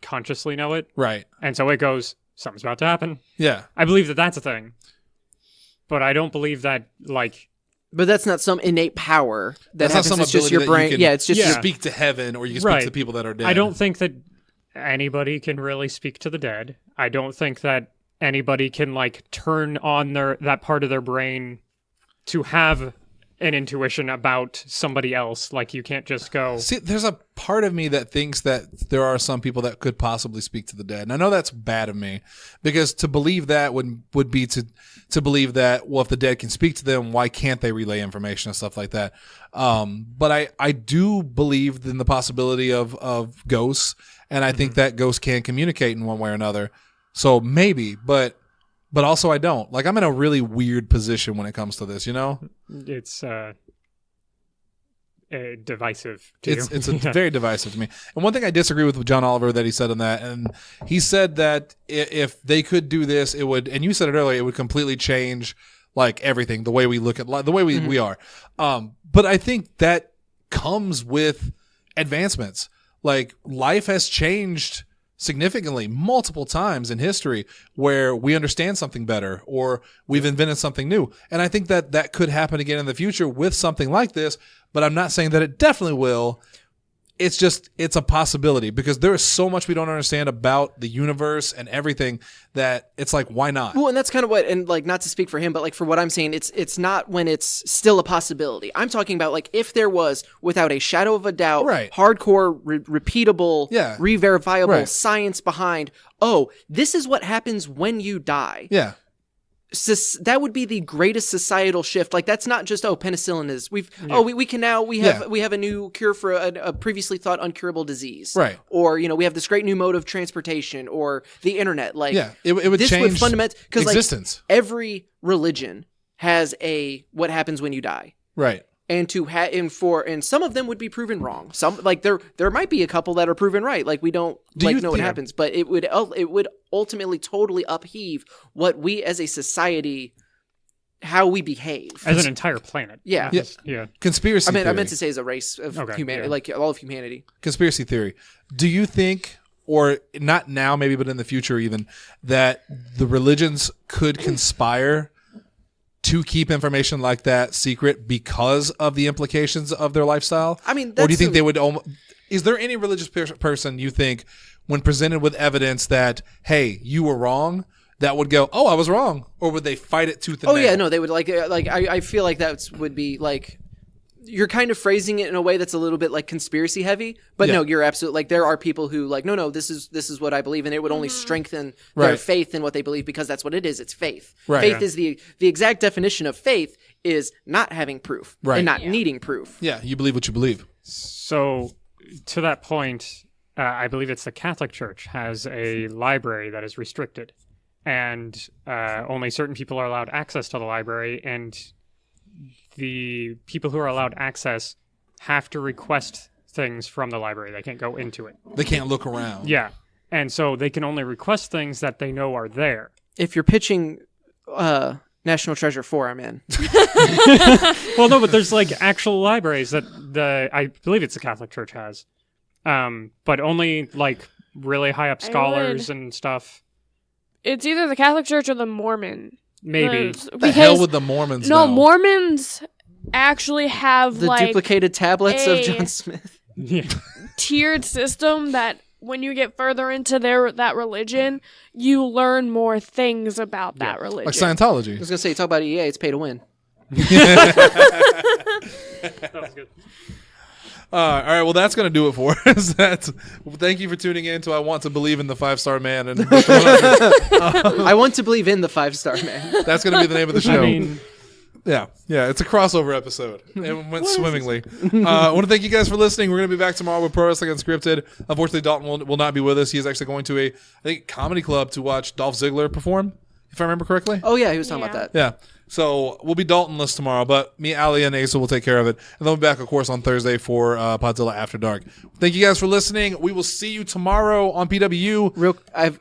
[SPEAKER 5] consciously know it.
[SPEAKER 2] Right.
[SPEAKER 5] And so it goes, something's about to happen.
[SPEAKER 2] Yeah.
[SPEAKER 5] I believe that that's a thing. But I don't believe that, like...
[SPEAKER 3] But that's not some innate power. That's
[SPEAKER 2] not some
[SPEAKER 3] it's just your brain.
[SPEAKER 2] It's just you speak to heaven or you can speak to the people that are dead.
[SPEAKER 5] I don't think that anybody can really speak to the dead. I don't think that anybody can like turn on that part of their brain to have an intuition about somebody else. Like, you can't just go.
[SPEAKER 2] See, there's a part of me that thinks that there are some people that could possibly speak to the dead. And I know that's bad of me, because to believe that would be to believe that, well, if the dead can speak to them, why can't they relay information and stuff like that? But I do believe in the possibility of ghosts, and I think that ghosts can communicate in one way or another. So maybe, but also I don't. Like, I'm in a really weird position when it comes to this, you know?
[SPEAKER 5] It's divisive to you.
[SPEAKER 2] It's very divisive to me. And one thing I disagree with John Oliver that he said on that, and he said that if they could do this, it would, and you said it earlier, it would completely change like everything, the way we look at the way we are. But I think that comes with advancements. Like, life has changed significantly multiple times in history where we understand something better or we've invented something new. And I think that could happen again in the future with something like this, but I'm not saying that it definitely will. It's a possibility, because there is so much we don't understand about the universe and everything that it's like, why not?
[SPEAKER 3] Well, and that's kind of what, and like, not to speak for him, but like for what I'm saying, it's not when it's still a possibility. I'm talking about like if there was, without a shadow of a doubt,
[SPEAKER 2] Right.
[SPEAKER 3] hardcore, repeatable,
[SPEAKER 2] Yeah.
[SPEAKER 3] re-verifiable
[SPEAKER 2] Right.
[SPEAKER 3] science behind, oh, this is what happens when you die.
[SPEAKER 2] Yeah.
[SPEAKER 3] That would be the greatest societal shift. Like, that's not just, penicillin is, we can now, we have a new cure for a previously thought uncurable disease.
[SPEAKER 2] Right.
[SPEAKER 3] Or, we have this great new mode of transportation, or the internet. Like,
[SPEAKER 2] Yeah. It would
[SPEAKER 3] this
[SPEAKER 2] change
[SPEAKER 3] would fundamentally, because like
[SPEAKER 2] existence.
[SPEAKER 3] every religion has what happens when you die.
[SPEAKER 2] Right.
[SPEAKER 3] And and some of them would be proven wrong. Some, like, there might be a couple that are proven right. Like, we don't know what happens, but it would ultimately totally upheave what we as a society, how we behave
[SPEAKER 5] As an entire planet.
[SPEAKER 3] Yeah.
[SPEAKER 5] Yeah.
[SPEAKER 2] Conspiracy theory.
[SPEAKER 3] I meant to say as a race of humanity, like all of humanity.
[SPEAKER 2] Conspiracy theory. Do you think, or not now maybe, but in the future even, that the religions could conspire to keep information like that secret because of the implications of their lifestyle?
[SPEAKER 3] I mean,
[SPEAKER 2] or do you think they would? Is there any religious person you think, when presented with evidence that, hey, you were wrong, that would go, oh, I was wrong, or would they fight it tooth and nail?
[SPEAKER 3] Oh yeah, no, they would I feel like that would be like, you're kind of phrasing it in a way that's a little bit like conspiracy heavy, but
[SPEAKER 2] Yeah.
[SPEAKER 3] no, you're absolutely, like, there are people who like, no, this is what I believe, and it would only strengthen their
[SPEAKER 2] Right.
[SPEAKER 3] faith in what they believe, because that's what it is. It's faith.
[SPEAKER 2] Right.
[SPEAKER 3] Faith
[SPEAKER 5] Yeah.
[SPEAKER 3] is the exact definition of faith is not having proof
[SPEAKER 2] Right.
[SPEAKER 3] and not needing proof.
[SPEAKER 2] Yeah, you believe what you believe.
[SPEAKER 5] So, to that point, I believe it's the Catholic Church has a library that is restricted, and only certain people are allowed access to the library, and the people who are allowed access have to request things from the library. They can't go into it.
[SPEAKER 2] They can't look around.
[SPEAKER 5] Yeah. And so they can only request things that they know are there.
[SPEAKER 3] If you're pitching National Treasure 4, I'm in.
[SPEAKER 5] Well, no, but there's like actual libraries that I believe it's the Catholic Church has. But only like really high up scholars and stuff.
[SPEAKER 4] It's either the Catholic Church or the Mormon.
[SPEAKER 5] Maybe.
[SPEAKER 2] The hell with the Mormons?
[SPEAKER 4] No,
[SPEAKER 2] now?
[SPEAKER 4] Mormons actually have
[SPEAKER 3] The
[SPEAKER 4] like
[SPEAKER 3] duplicated tablets of
[SPEAKER 4] a-
[SPEAKER 3] John Smith.
[SPEAKER 5] Yeah.
[SPEAKER 4] tiered system that when you get further into that religion, you learn more things about that religion.
[SPEAKER 2] Like Scientology.
[SPEAKER 3] I was gonna say, talk about EA, it's pay to win.
[SPEAKER 5] That was good.
[SPEAKER 2] All right, well, that's going to do it for us. Thank you for tuning in to I Want to Believe in the 5-Star Man. And
[SPEAKER 3] I want to believe in the 5-star man.
[SPEAKER 2] that's going to be the name of the show.
[SPEAKER 5] I mean,
[SPEAKER 2] Yeah, it's a crossover episode. It went swimmingly. I want to thank you guys for listening. We're going to be back tomorrow with Pro Wrestling Unscripted. Unfortunately, Dalton will not be with us. He is actually going to a comedy club to watch Dolph Ziggler perform, if I remember correctly.
[SPEAKER 3] Oh yeah, he was talking about that.
[SPEAKER 2] Yeah. So we'll be Daltonless tomorrow, but me, Ali, and Asa will take care of it. And then we'll be back, of course, on Thursday for Podzilla After Dark. Thank you guys for listening. We will see you tomorrow on PW.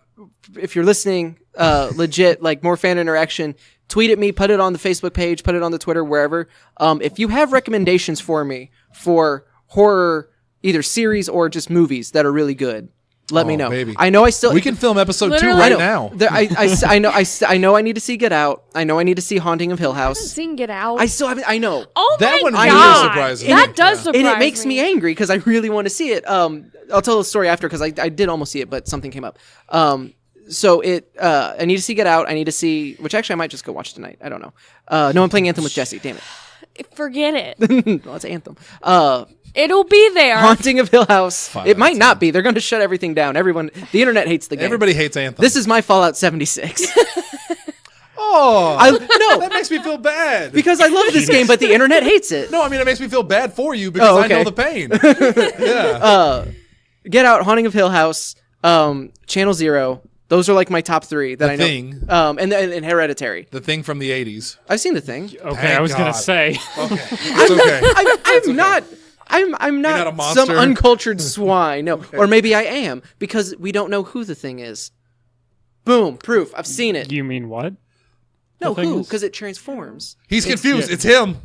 [SPEAKER 3] If you're listening, legit, like, more fan interaction, tweet at me, put it on the Facebook page, put it on the Twitter, wherever. If you have recommendations for me for horror, either series or just movies that are really good, let me know.
[SPEAKER 2] Baby.
[SPEAKER 3] I know I still...
[SPEAKER 2] We can film episode 2
[SPEAKER 4] Literally.
[SPEAKER 2] right
[SPEAKER 3] I
[SPEAKER 2] now.
[SPEAKER 3] know. I know I need to see Get Out. I know I need to see Haunting of Hill House.
[SPEAKER 4] Sing Get Out.
[SPEAKER 3] I still haven't... I know.
[SPEAKER 4] Oh
[SPEAKER 2] That
[SPEAKER 4] my
[SPEAKER 2] one
[SPEAKER 4] god,
[SPEAKER 2] really surprises me.
[SPEAKER 4] that does surprise
[SPEAKER 3] And it makes me angry because I really want to see it. I'll tell the story after because I did almost see it, but something came up. So I need to see Get Out. I need to see, which actually I might just go watch tonight. I don't know. No, I'm playing Anthem with Jesse. Damn it.
[SPEAKER 4] Forget it.
[SPEAKER 3] Well, it's Anthem.
[SPEAKER 4] It'll be there.
[SPEAKER 3] Haunting of Hill House.
[SPEAKER 2] Five
[SPEAKER 3] It might
[SPEAKER 2] Nights
[SPEAKER 3] not be. They're going to shut everything down. The internet hates the game.
[SPEAKER 2] Everybody hates Anthem.
[SPEAKER 3] This is my Fallout 76.
[SPEAKER 2] Oh,
[SPEAKER 3] No,
[SPEAKER 2] that makes me feel bad.
[SPEAKER 3] because I love this game, but the internet hates it.
[SPEAKER 2] No, I mean it makes me feel bad for you because I
[SPEAKER 3] okay.
[SPEAKER 2] know the pain. Yeah.
[SPEAKER 3] Get Out, Haunting of Hill House, Channel Zero. Those are like my top 3 that I know.
[SPEAKER 2] Thing.
[SPEAKER 3] And Hereditary.
[SPEAKER 2] The Thing from the 80s.
[SPEAKER 3] I've seen The Thing.
[SPEAKER 5] Okay,
[SPEAKER 2] Thank
[SPEAKER 5] I was gonna
[SPEAKER 2] God.
[SPEAKER 5] say.
[SPEAKER 2] Okay. It's okay.
[SPEAKER 3] I'm not. I'm
[SPEAKER 2] not a
[SPEAKER 3] not
[SPEAKER 2] monster?
[SPEAKER 3] some uncultured swine. No, or maybe I am because we don't know who the Thing is. Boom, proof. I've seen it.
[SPEAKER 5] You mean what?
[SPEAKER 3] No,
[SPEAKER 5] Thing
[SPEAKER 3] who?
[SPEAKER 5] is?
[SPEAKER 3] Because it transforms.
[SPEAKER 2] He's confused. It's him.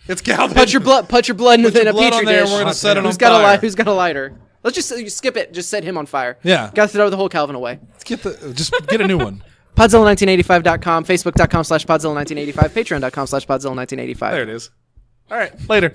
[SPEAKER 2] It's Calvin.
[SPEAKER 3] Put your blood in
[SPEAKER 2] Put
[SPEAKER 3] a
[SPEAKER 2] your blood
[SPEAKER 3] petri
[SPEAKER 2] on there
[SPEAKER 3] dish.
[SPEAKER 2] and we're going to set it on
[SPEAKER 3] Who's got
[SPEAKER 2] fire.
[SPEAKER 3] Who's got a lighter? Let's just skip it. Just set him on fire.
[SPEAKER 2] Yeah.
[SPEAKER 3] Got to throw the whole Calvin away.
[SPEAKER 2] Just get a new one.
[SPEAKER 3] Podzilla1985.com, Facebook.com/Podzilla1985, Patreon.com/Podzilla1985.
[SPEAKER 2] There it is. All right. Later.